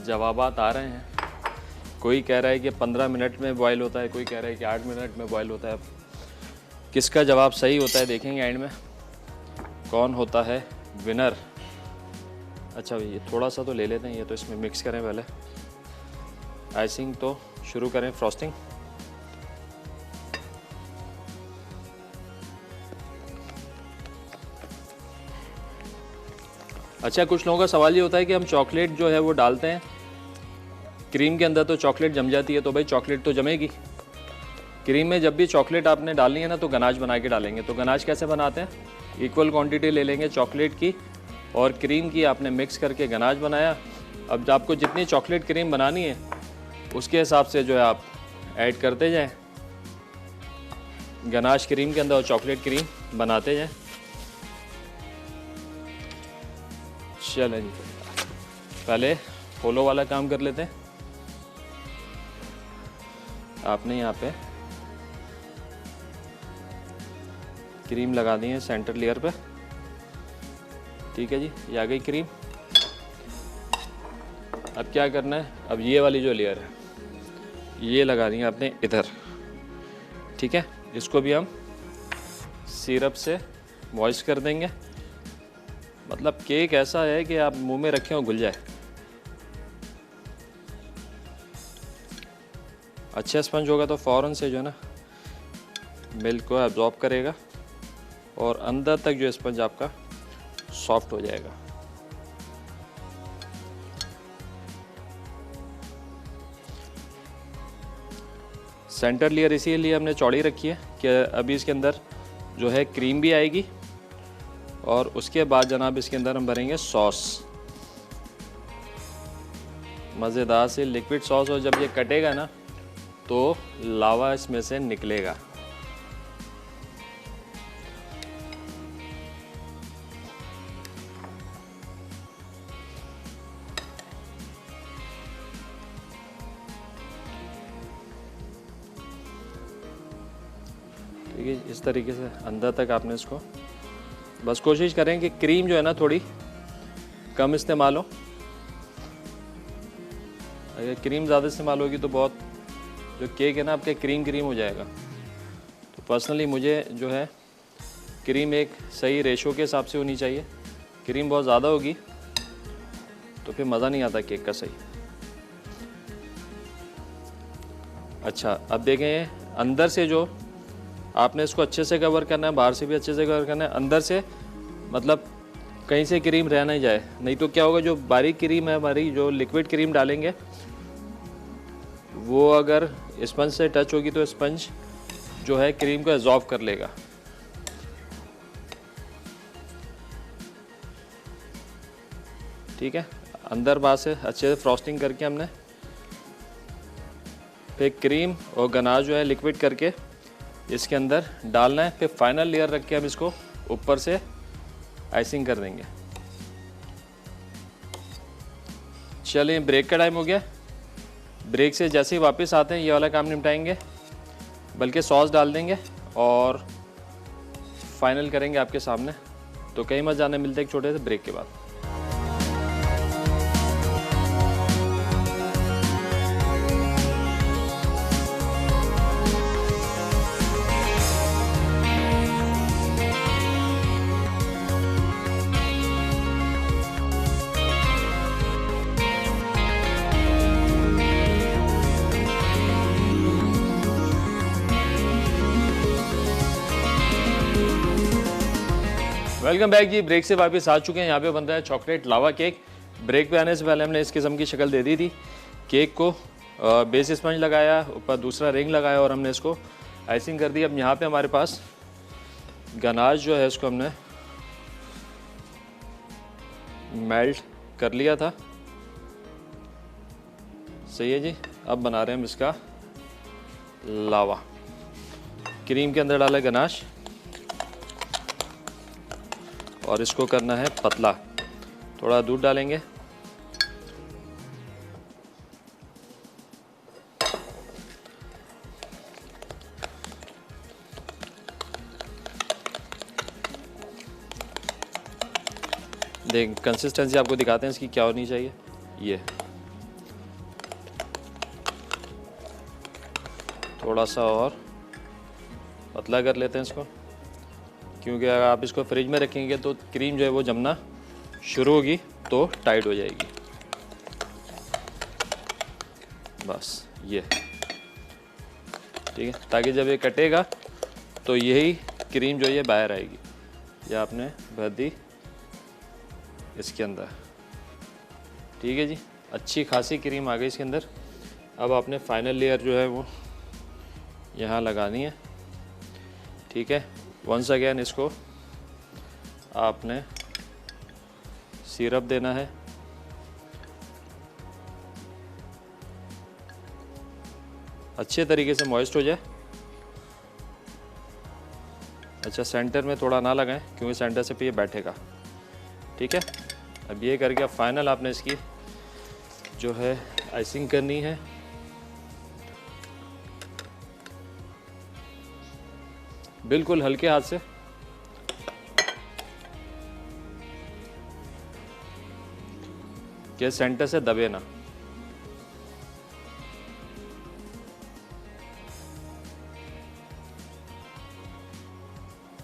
जवाबात आ रहे हैं। कोई कह रहा है कि 15 मिनट में बॉयल होता है, कोई कह रहा है कि 8 मिनट में बॉयल होता है। अब किसका जवाब सही होता है देखेंगे एंड में, कौन होता है विनर। अच्छा भाई, ये थोड़ा सा तो ले लेते हैं, ये तो इसमें मिक्स करें पहले। आइसिंग तो शुरू करें, फ्रॉस्टिंग। अच्छा, कुछ लोगों का सवाल ये होता है कि हम चॉकलेट जो है वो डालते हैं क्रीम के अंदर तो चॉकलेट जम जाती है। तो भाई चॉकलेट तो जमेगी क्रीम में। जब भी चॉकलेट आपने डालनी है ना तो गनाश बना के डालेंगे। तो गनाश कैसे बनाते हैं, इक्वल क्वांटिटी ले लेंगे चॉकलेट की और क्रीम की, आपने मिक्स करके गनाश बनाया। अब आपको जितनी चॉकलेट क्रीम बनानी है उसके हिसाब से जो है आप ऐड करते जाएं गनाश क्रीम के अंदर और चॉकलेट क्रीम बनाते जाएं। चलें जी, पहले फॉलो वाला काम कर लेते हैं। आपने यहाँ पे क्रीम लगा दी है सेंटर लेयर पे, ठीक है जी, ये आ गई क्रीम। अब क्या करना है, अब ये वाली जो लेयर है ये लगानी है आपने इधर, ठीक है। इसको भी हम सिरप से मॉइस्ट कर देंगे। मतलब केक ऐसा है कि आप मुंह में रखें और घुल जाए। अच्छा स्पंज होगा तो फ़ौरन से जो है ना मिल्क को एब्जॉर्ब करेगा और अंदर तक जो स्पंज आपका सॉफ्ट हो जाएगा। सेंटर लेयर इसीलिए हमने चौड़ी रखी है कि अभी इसके अंदर जो है क्रीम भी आएगी और उसके बाद जनाब इसके अंदर हम भरेंगे सॉस, मज़ेदार से लिक्विड सॉस। और जब ये कटेगा ना तो लावा इसमें से निकलेगा। ठीक है, इस तरीके से अंदर तक आपने इसको, बस कोशिश करें कि क्रीम जो है ना थोड़ी कम इस्तेमाल हो। अगर क्रीम ज़्यादा इस्तेमाल होगी तो बहुत जो केक है ना आपके क्रीम हो जाएगा। तो पर्सनली मुझे जो है क्रीम एक सही रेशो के हिसाब से होनी चाहिए। क्रीम बहुत ज़्यादा होगी तो फिर मज़ा नहीं आता केक का सही। अच्छा, अब देखें अंदर से जो आपने इसको अच्छे से कवर करना है, बाहर से भी अच्छे से कवर करना है, अंदर से मतलब कहीं से क्रीम रह नहीं जाए। नहीं तो क्या होगा, जो बारीक क्रीम है हमारी, जो लिक्विड क्रीम डालेंगे वो अगर स्पंज से टच होगी तो स्पंज जो है क्रीम को एब्जॉर्ब कर लेगा। ठीक है, अंदर बाहर से अच्छे से फ्रॉस्टिंग करके हमने फिर क्रीम और गनाश जो है लिक्विड करके इसके अंदर डालना है। फिर फाइनल लेयर रख के हम इसको ऊपर से आइसिंग कर देंगे। चलिए, ब्रेक का टाइम हो गया। ब्रेक से जैसे ही वापस आते हैं ये वाला काम निपटाएंगे, बल्कि सॉस डाल देंगे और फाइनल करेंगे आपके सामने। तो कहीं मत जाने, मिलते एक छोटे से ब्रेक के बाद। वेलकम बैक जी। ब्रेक से वापस आ चुके हैं। यहाँ पे बन रहा है चॉकलेट लावा केक। ब्रेक पे आने से पहले हमने इस किस्म की शक्ल दे दी थी। केक को बेस स्पंज लगाया, ऊपर दूसरा रिंग लगाया और हमने इसको आइसिंग कर दी। अब यहाँ पे हमारे पास गनाश जो है इसको हमने मेल्ट कर लिया था। सही है जी। अब बना रहे हैं हम इसका लावा। क्रीम के अंदर डाला गनाश और इसको करना है पतला। थोड़ा दूध डालेंगे, देख कंसिस्टेंसी आपको दिखाते हैं इसकी क्या होनी चाहिए। ये थोड़ा सा और पतला कर लेते हैं इसको, क्योंकि अगर आप इसको फ्रिज में रखेंगे तो क्रीम जो है वो जमना शुरू होगी तो टाइट हो जाएगी। बस ये ठीक है, ताकि जब ये कटेगा तो यही क्रीम जो है बाहर आएगी। ये आपने भर दी इसके अंदर। ठीक है जी, अच्छी खासी क्रीम आ गई इसके अंदर। अब आपने फाइनल लेयर जो है वो यहाँ लगानी है। ठीक है, वंस अगेन इसको आपने सिरप देना है। अच्छे तरीके से मॉइस्ट हो जाए। अच्छा, सेंटर में थोड़ा ना लगाएं क्योंकि सेंटर से फिर ये बैठेगा। ठीक है, अब ये करके अब फाइनल आपने इसकी जो है आइसिंग करनी है। बिल्कुल हल्के हाथ से। कि सेंटर से दबे ना।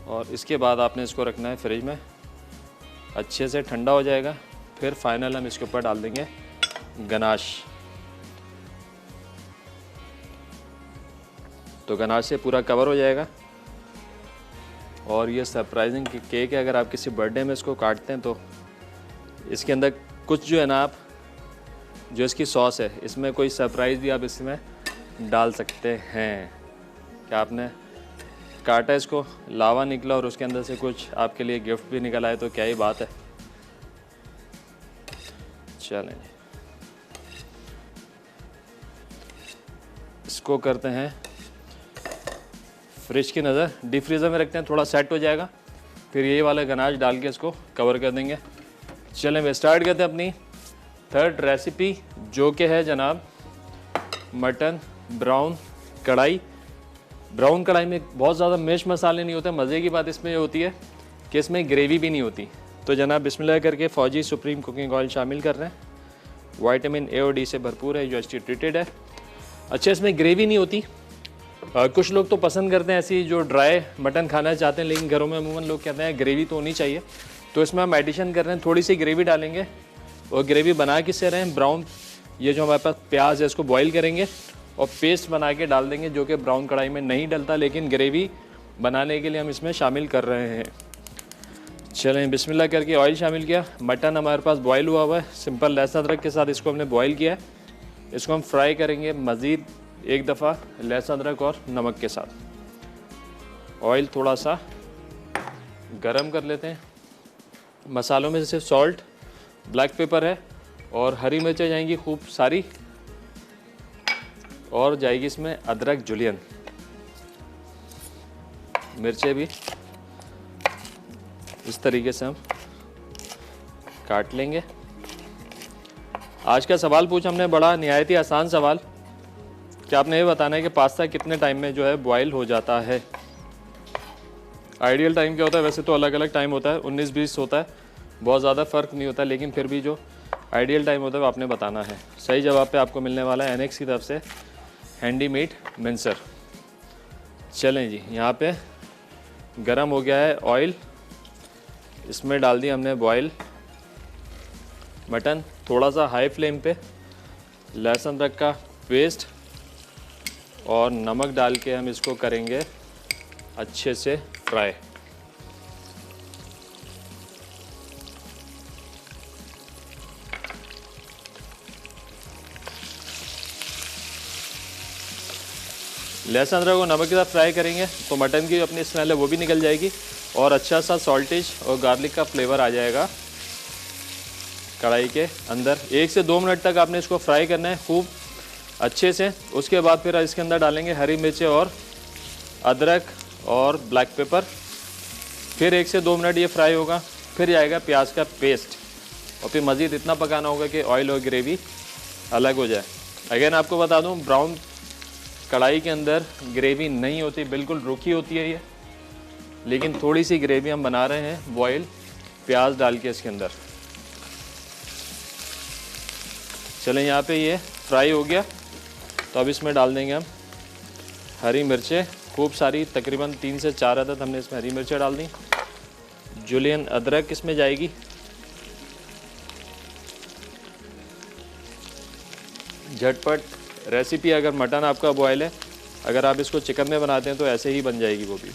और इसके बाद आपने इसको रखना है फ्रिज में, अच्छे से ठंडा हो जाएगा। फिर फाइनल हम इसके ऊपर डाल देंगे गनाश। तो गनाश से पूरा कवर हो जाएगा। और ये सरप्राइजिंग केक है, अगर आप किसी बर्थडे में इसको काटते हैं तो इसके अंदर कुछ जो है ना, आप जो इसकी सॉस है इसमें कोई सरप्राइज़ भी आप इसमें डाल सकते हैं। क्या आपने काटा, इसको लावा निकला और उसके अंदर से कुछ आपके लिए गिफ्ट भी निकल आए तो क्या ही बात है। चलें इसको करते हैं फ्रिज की नज़र, डीप फ्रीज़र में रखते हैं, थोड़ा सेट हो जाएगा। फिर यही वाला गनाश डाल के इसको कवर कर देंगे। चलें वे स्टार्ट करते हैं अपनी थर्ड रेसिपी, जो कि है जनाब मटन ब्राउन कढ़ाई। ब्राउन कढ़ाई में बहुत ज़्यादा मिर्च मसाले नहीं होते। मज़े की बात इसमें ये होती है कि इसमें ग्रेवी भी नहीं होती। तो जनाब बिस्मिल्लाह करके फौजी सुप्रीम कुकिंग ऑयल शामिल कर रहे हैं। विटामिन ए और डी से भरपूर है, यूएसटी ट्रीटेड है। अच्छा, इसमें ग्रेवी नहीं होती। कुछ लोग तो पसंद करते हैं ऐसी जो ड्राई मटन खाना चाहते हैं, लेकिन घरों में अमूमन लोग कहते हैं ग्रेवी तो होनी चाहिए। तो इसमें हम एडिशन कर रहे हैं, थोड़ी सी ग्रेवी डालेंगे। और ग्रेवी बना किससे रहे हैं, ब्राउन। ये जो हमारे पास प्याज है इसको बॉईल करेंगे और पेस्ट बना के डाल देंगे, जो कि ब्राउन कढ़ाई में नहीं डलता, लेकिन ग्रेवी बनाने के लिए हम इसमें शामिल कर रहे हैं। चलें बिस्मिल्लाह करके ऑयल शामिल किया। मटन हमारे पास बॉईल हुआ हुआ है, सिंपल लहसुन अदरक के साथ इसको हमने बॉईल किया है। इसको हम फ्राई करेंगे मज़ीद एक दफ़ा लहसुन अदरक और नमक के साथ। ऑयल थोड़ा सा गरम कर लेते हैं। मसालों में से सॉल्ट, ब्लैक पेपर है और हरी मिर्चें जाएंगी खूब सारी, और जाएगी इसमें अदरक जुलियन। मिर्चें भी इस तरीके से हम काट लेंगे। आज का सवाल पूछा हमने, बड़ा निहायत ही आसान सवाल, कि आपने ये बताना है कि पास्ता कितने टाइम में जो है बॉयल हो जाता है। आइडियल टाइम क्या होता है, वैसे तो अलग अलग टाइम होता है, 19-20 होता है, बहुत ज़्यादा फ़र्क नहीं होता, लेकिन फिर भी जो आइडियल टाइम होता है वो आपने बताना है। सही जवाब पे आपको मिलने वाला है एनेक्स की तरफ से हैंडी मीट मिंसर। चलें जी, यहाँ पे गरम हो गया है ऑयल, इसमें डाल दिया हमने बॉयल मटन। थोड़ा सा हाई फ्लेम पे लहसुन अदरक का पेस्ट और नमक डाल के हम इसको करेंगे अच्छे से फ्राई। लहसुन अदरक को नमक के साथ फ्राई करेंगे तो मटन की जो अपनी स्मेल है वो भी निकल जाएगी और अच्छा सा सॉल्टेज और गार्लिक का फ्लेवर आ जाएगा कढ़ाई के अंदर। 1 से 2 मिनट तक आपने इसको फ्राई करना है खूब अच्छे से। उसके बाद फिर इसके अंदर डालेंगे हरी मिर्चें और अदरक और ब्लैक पेपर। फिर 1 से 2 मिनट ये फ्राई होगा, फिर जाएगा प्याज का पेस्ट और फिर मज़ीद इतना पकाना होगा कि ऑयल और ग्रेवी अलग हो जाए। अगेन आपको बता दूं, ब्राउन कढ़ाई के अंदर ग्रेवी नहीं होती, बिल्कुल रुकी होती है ये, लेकिन थोड़ी सी ग्रेवी हम बना रहे हैं बॉयल प्याज डाल के इसके अंदर। चलें, यहाँ पे ये फ्राई हो गया तो अब इसमें डाल देंगे हम हरी मिर्चें खूब सारी, तकरीबन 3 से 4 अदद हमने इसमें हरी मिर्चें डाल दी। जुलियन अदरक इसमें जाएगी। झटपट रेसिपी, अगर मटन आपका बॉयल है, अगर आप इसको चिकन में बनाते हैं तो ऐसे ही बन जाएगी वो भी।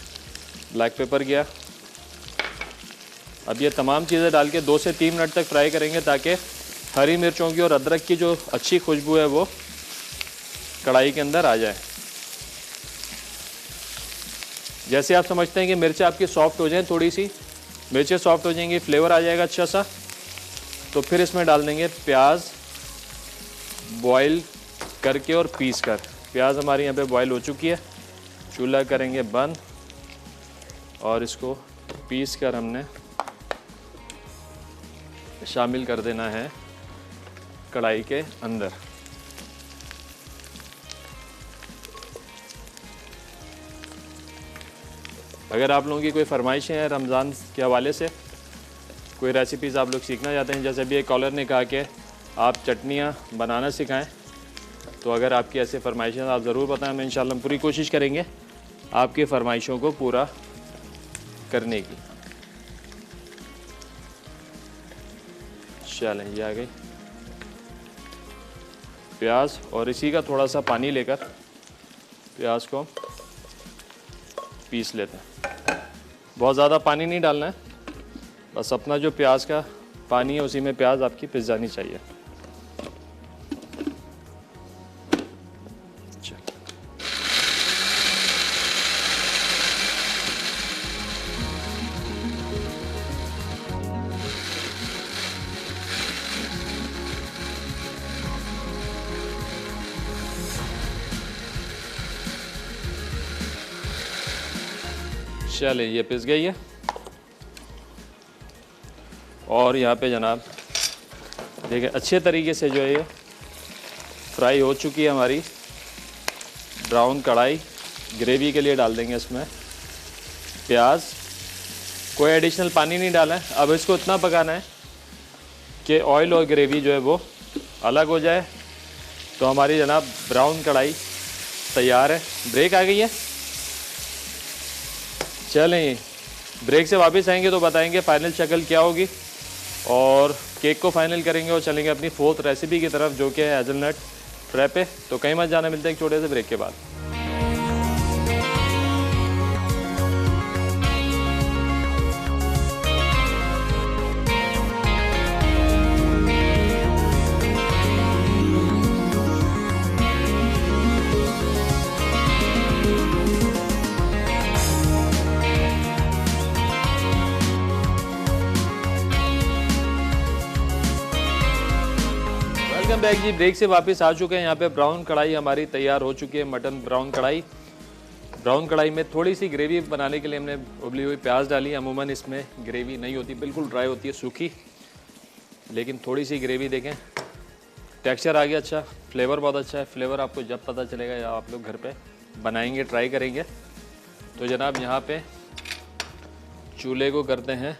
ब्लैक पेपर गया। अब ये तमाम चीज़ें डाल के 2 से 3 मिनट तक फ्राई करेंगे ताकि हरी मिर्चों की और अदरक की जो अच्छी खुशबू है वो कढ़ाई के अंदर आ जाए। जैसे आप समझते हैं कि मिर्चें आपकी सॉफ्ट हो जाएं, थोड़ी सी मिर्चें सॉफ्ट हो जाएंगी, फ्लेवर आ जाएगा अच्छा सा, तो फिर इसमें डाल देंगे प्याज बॉईल करके और पीस कर। प्याज हमारी यहाँ पे बॉईल हो चुकी है, चूल्हा करेंगे बंद और इसको पीस कर हमने शामिल कर देना है कढ़ाई के अंदर। अगर आप लोगों की कोई फरमाइशें हैं रमज़ान के हवाले से, कोई रेसिपीज़ आप लोग सीखना चाहते हैं, जैसे अभी एक कॉलर ने कहा कि आप चटनियाँ बनाना सिखाएं, तो अगर आपकी ऐसे फरमाइशें आप ज़रूर बताएं, मैं इंशाल्लाह हम पूरी कोशिश करेंगे आपकी फ़रमाइशों को पूरा करने की। चलें, ये आ गई प्याज, और इसी का थोड़ा सा पानी लेकर प्याज को पीस लेते हैं। बहुत ज़्यादा पानी नहीं डालना है, बस अपना जो प्याज का पानी है उसी में प्याज आपकी पिस जानी चाहिए। चले, ये पिस गई है। और यहाँ पे जनाब देखिए अच्छे तरीके से जो है ये फ्राई हो चुकी है हमारी ब्राउन कढ़ाई। ग्रेवी के लिए डाल देंगे इसमें प्याज। कोई एडिशनल पानी नहीं डाला है। अब इसको इतना पकाना है कि ऑयल और ग्रेवी जो है वो अलग हो जाए। तो हमारी जनाब ब्राउन कढ़ाई तैयार है। ब्रेक आ गई है। चलें, ब्रेक से वापस आएंगे तो बताएंगे फ़ाइनल शक्ल क्या होगी, और केक को फाइनल करेंगे और चलेंगे अपनी 4th रेसिपी की तरफ, जो कि है हेज़लनट फ्रैपे। तो कहीं मत जाना, मिलते हैं एक छोटे से ब्रेक के बाद। वेलकम बैक जी। ब्रेक से वापस आ चुके हैं। यहाँ पे ब्राउन कढ़ाई हमारी तैयार हो चुकी है, मटन ब्राउन कढ़ाई। ब्राउन कढ़ाई में थोड़ी सी ग्रेवी बनाने के लिए हमने उबली हुई प्याज डाली। अमूमन इसमें ग्रेवी नहीं होती, बिल्कुल ड्राई होती है, सूखी, लेकिन थोड़ी सी ग्रेवी देखें। टेक्सचर आ गया अच्छा, फ्लेवर बहुत अच्छा है। फ्लेवर आपको जब पता चलेगा या आप लोग घर पे बनाएंगे, ट्राई करेंगे। तो जनाब यहाँ पे चूल्हे को करते हैं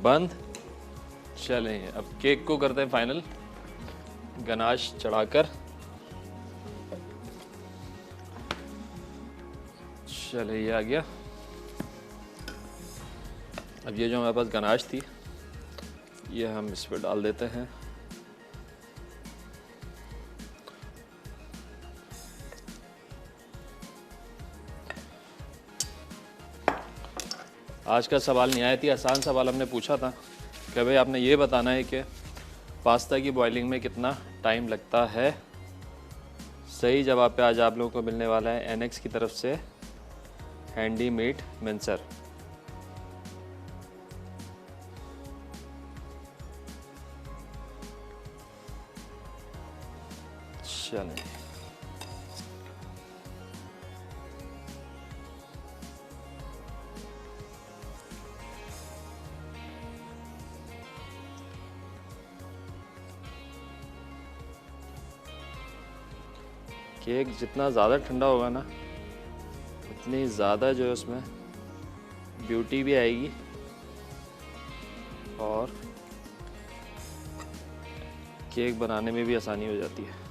बंद। चलें, अब केक को करते हैं फाइनल, गनाश चढ़ाकर। चले, ये आ गया। अब ये जो हमारे पास गनाश थी ये हम इस पर डाल देते हैं। आज का सवाल नहायत ही आसान सवाल हमने पूछा था कि भाई आपने ये बताना है कि पास्ता की बॉइलिंग में कितना टाइम लगता है। सही जवाब पे आज आप लोगों को मिलने वाला है एनएक्स की तरफ से हैंडी मीट मिंसर। चलें, केक जितना ज़्यादा ठंडा होगा ना उतनी ज़्यादा जो है उसमें ब्यूटी भी आएगी और केक बनाने में भी आसानी हो जाती है।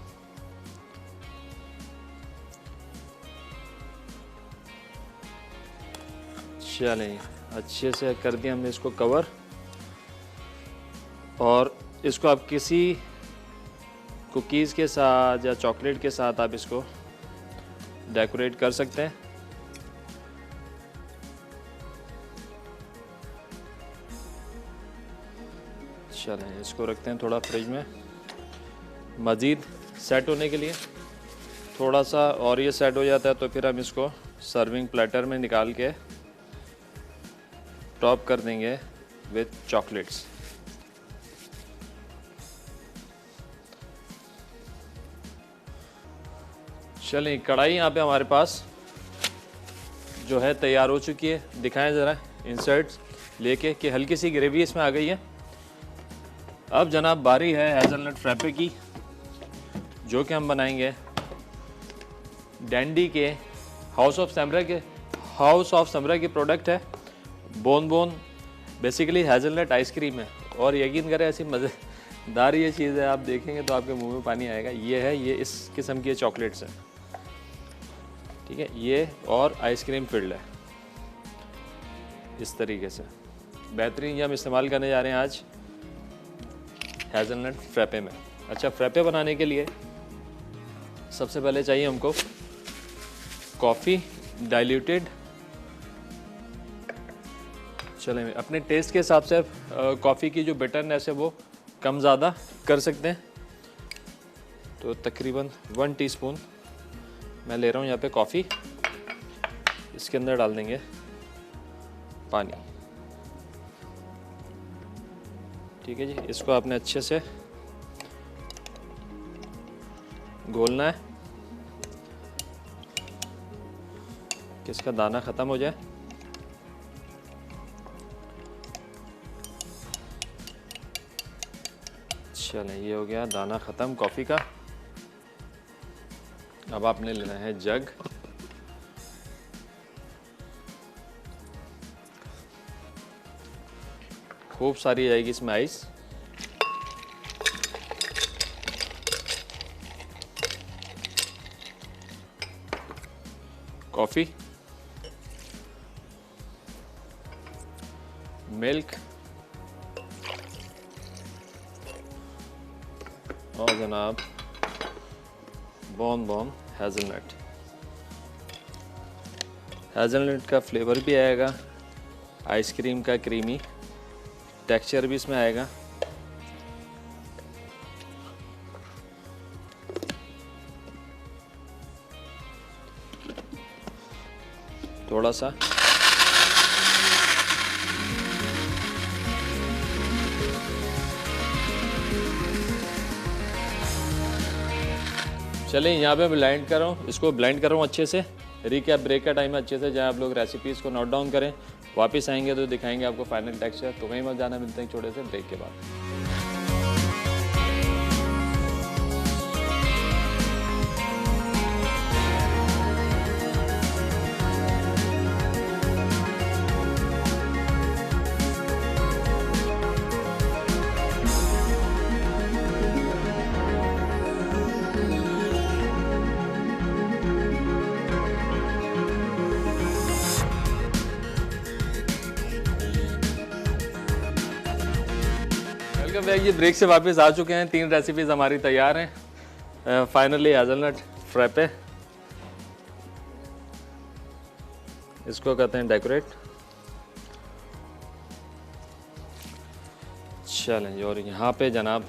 चलें, अच्छे से कर दिया हमने इसको कवर, और इसको आप किसी कुकीज़ के साथ या चॉकलेट के साथ आप इसको डेकोरेट कर सकते हैं। चलें, इसको रखते हैं थोड़ा फ्रिज में मज़ीद सेट होने के लिए। थोड़ा सा और ये सेट हो जाता है तो फिर हम इसको सर्विंग प्लेटर में निकाल के टॉप कर देंगे विद चॉकलेट्स। चलें, कढ़ाई यहाँ पे हमारे पास जो है तैयार हो चुकी है। दिखाएं ज़रा इंसर्ट्स लेके कि हल्की सी ग्रेवी इसमें आ गई है। अब जनाब बारी है हेज़लनट फ्रैपे की, जो कि हम बनाएंगे डैंडी के हाउस ऑफ समरा के प्रोडक्ट है। बोन बेसिकली हेज़लनट आइसक्रीम है, और यकीन करें ऐसी मज़ेदार ये चीज़ है, आप देखेंगे तो आपके मुंह में पानी आएगा। ये इस किस्म की चॉकलेट्स हैं, ठीक है, ये और आइसक्रीम फिल्ड है इस तरीके से। बेहतरीन ये हम इस्तेमाल करने जा रहे हैं आज हेज़लनट फ्रैपे में। अच्छा, फ्रैपे बनाने के लिए सबसे पहले चाहिए हमको कॉफ़ी डाइल्यूटेड। चलें, अपने टेस्ट के हिसाब से कॉफ़ी की जो बिटरनेस है वो कम ज़्यादा कर सकते हैं। तो तकरीबन 1 टीस्पून मैं ले रहा हूँ यहाँ पे कॉफ़ी। इसके अंदर डाल देंगे पानी, ठीक है जी। इसको आपने अच्छे से घोलना है कि इसका दाना ख़त्म हो जाए। चलें, ये हो गया दाना ख़त्म कॉफ़ी का। अब आपने लेना है जग, खूब सारी जाएगी इसमें आइस। कॉफ़ी, मिल्क और जनाब बोन हेज़लनट का फ्लेवर भी आएगा, आइसक्रीम का क्रीमी टेक्सचर भी इसमें आएगा। थोड़ा सा चलें, यहाँ पे ब्लेंड कर रहा हूँ, इसको ब्लेंड कर रहा हूँ अच्छे से। रिकैप ब्रेक का टाइम है, अच्छे से जहाँ आप लोग रेसिपीज़ को नोट डाउन करें, वापस आएंगे तो दिखाएंगे आपको फाइनल टेक्सचर। तो वहीं मत जाना, मिलते हैं छोटे से ब्रेक के बाद। वेलकम बैक जी, ब्रेक से वापस आ चुके हैं। 3 रेसिपीज़ हमारी तैयार हैं। फाइनली हेज़लनट फ्रैपे, इसको कहते हैं डेकोरेट। चलें, और यहाँ पे जनाब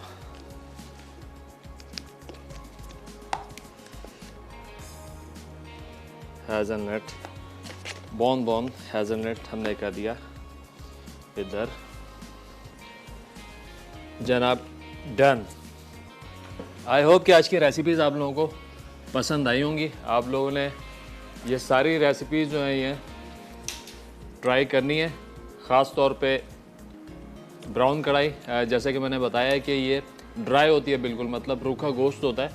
हेज़लनट बोन हेज़लनट हमने कर दिया इधर जनाब, डन। आई होप कि आज की रेसिपीज़ आप लोगों को पसंद आई होंगी। आप लोगों ने ये सारी रेसिपीज़ जो हैं ये ट्राई करनी है, ख़ास तौर पे ब्राउन कढ़ाई। जैसे कि मैंने बताया कि ये ड्राई होती है बिल्कुल, मतलब रूखा गोश्त होता है।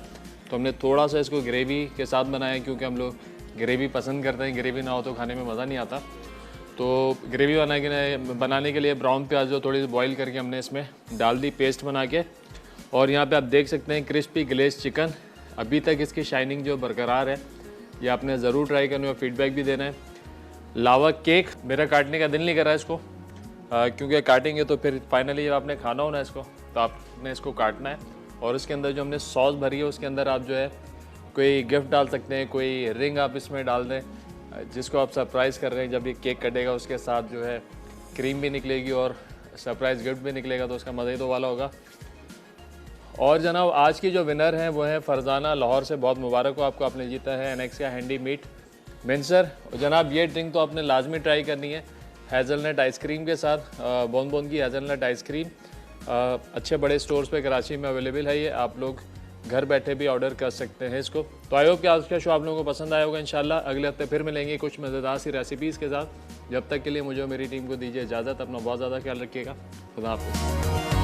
तो हमने थोड़ा सा इसको ग्रेवी के साथ बनाया, क्योंकि हम लोग ग्रेवी पसंद करते हैं, ग्रेवी ना हो तो खाने में मज़ा नहीं आता। तो ग्रेवी बनाने के लिए ब्राउन प्याज जो थोड़ी सी बॉईल करके हमने इसमें डाल दी पेस्ट बना के। और यहाँ पे आप देख सकते हैं क्रिस्पी ग्लेज चिकन, अभी तक इसकी शाइनिंग जो बरकरार है। ये आपने ज़रूर ट्राई करना है, फीडबैक भी देना है। लावा केक, मेरा काटने का दिल नहीं कर रहा है इसको, क्योंकि काटेंगे तो फिर फाइनली जब आपने खाना हो ना इसको, तो आपने इसको काटना है। और इसके अंदर जो हमने सॉस भरी है उसके अंदर आप जो है कोई गिफ्ट डाल सकते हैं, कोई रिंग आप इसमें डाल दें जिसको आप सरप्राइज़ कर रहे हैं। जब ये केक कटेगा उसके साथ जो है क्रीम भी निकलेगी और सरप्राइज़ गिफ्ट भी निकलेगा, तो उसका मज़ा ही तो वाला होगा। और जनाब आज की जो विनर हैं वो है फरजाना लाहौर से। बहुत मुबारक हो आपको, आपने जीता है एनेक्सिया हैंडी मीट मिंसर। जनाब ये ड्रिंक तो आपने लाजमी ट्राई करनी है हेज़लनट आइसक्रीम के साथ। बोन की हेज़लनट आइसक्रीम अच्छे बड़े स्टोर्स पे कराची में अवेलेबल है। ये आप लोग घर बैठे भी ऑर्डर कर सकते हैं इसको। तो आई होप कि आज का शो आप लोगों को पसंद आया होगा। इंशाल्लाह अगले हफ्ते फिर मिलेंगे कुछ मज़ेदार सी रेसिपीज़ के साथ। जब तक के लिए मुझे और मेरी टीम को दीजिए इजाज़त। अपना बहुत ज़्यादा ख्याल रखिएगा। खुदा हाफ़िज़।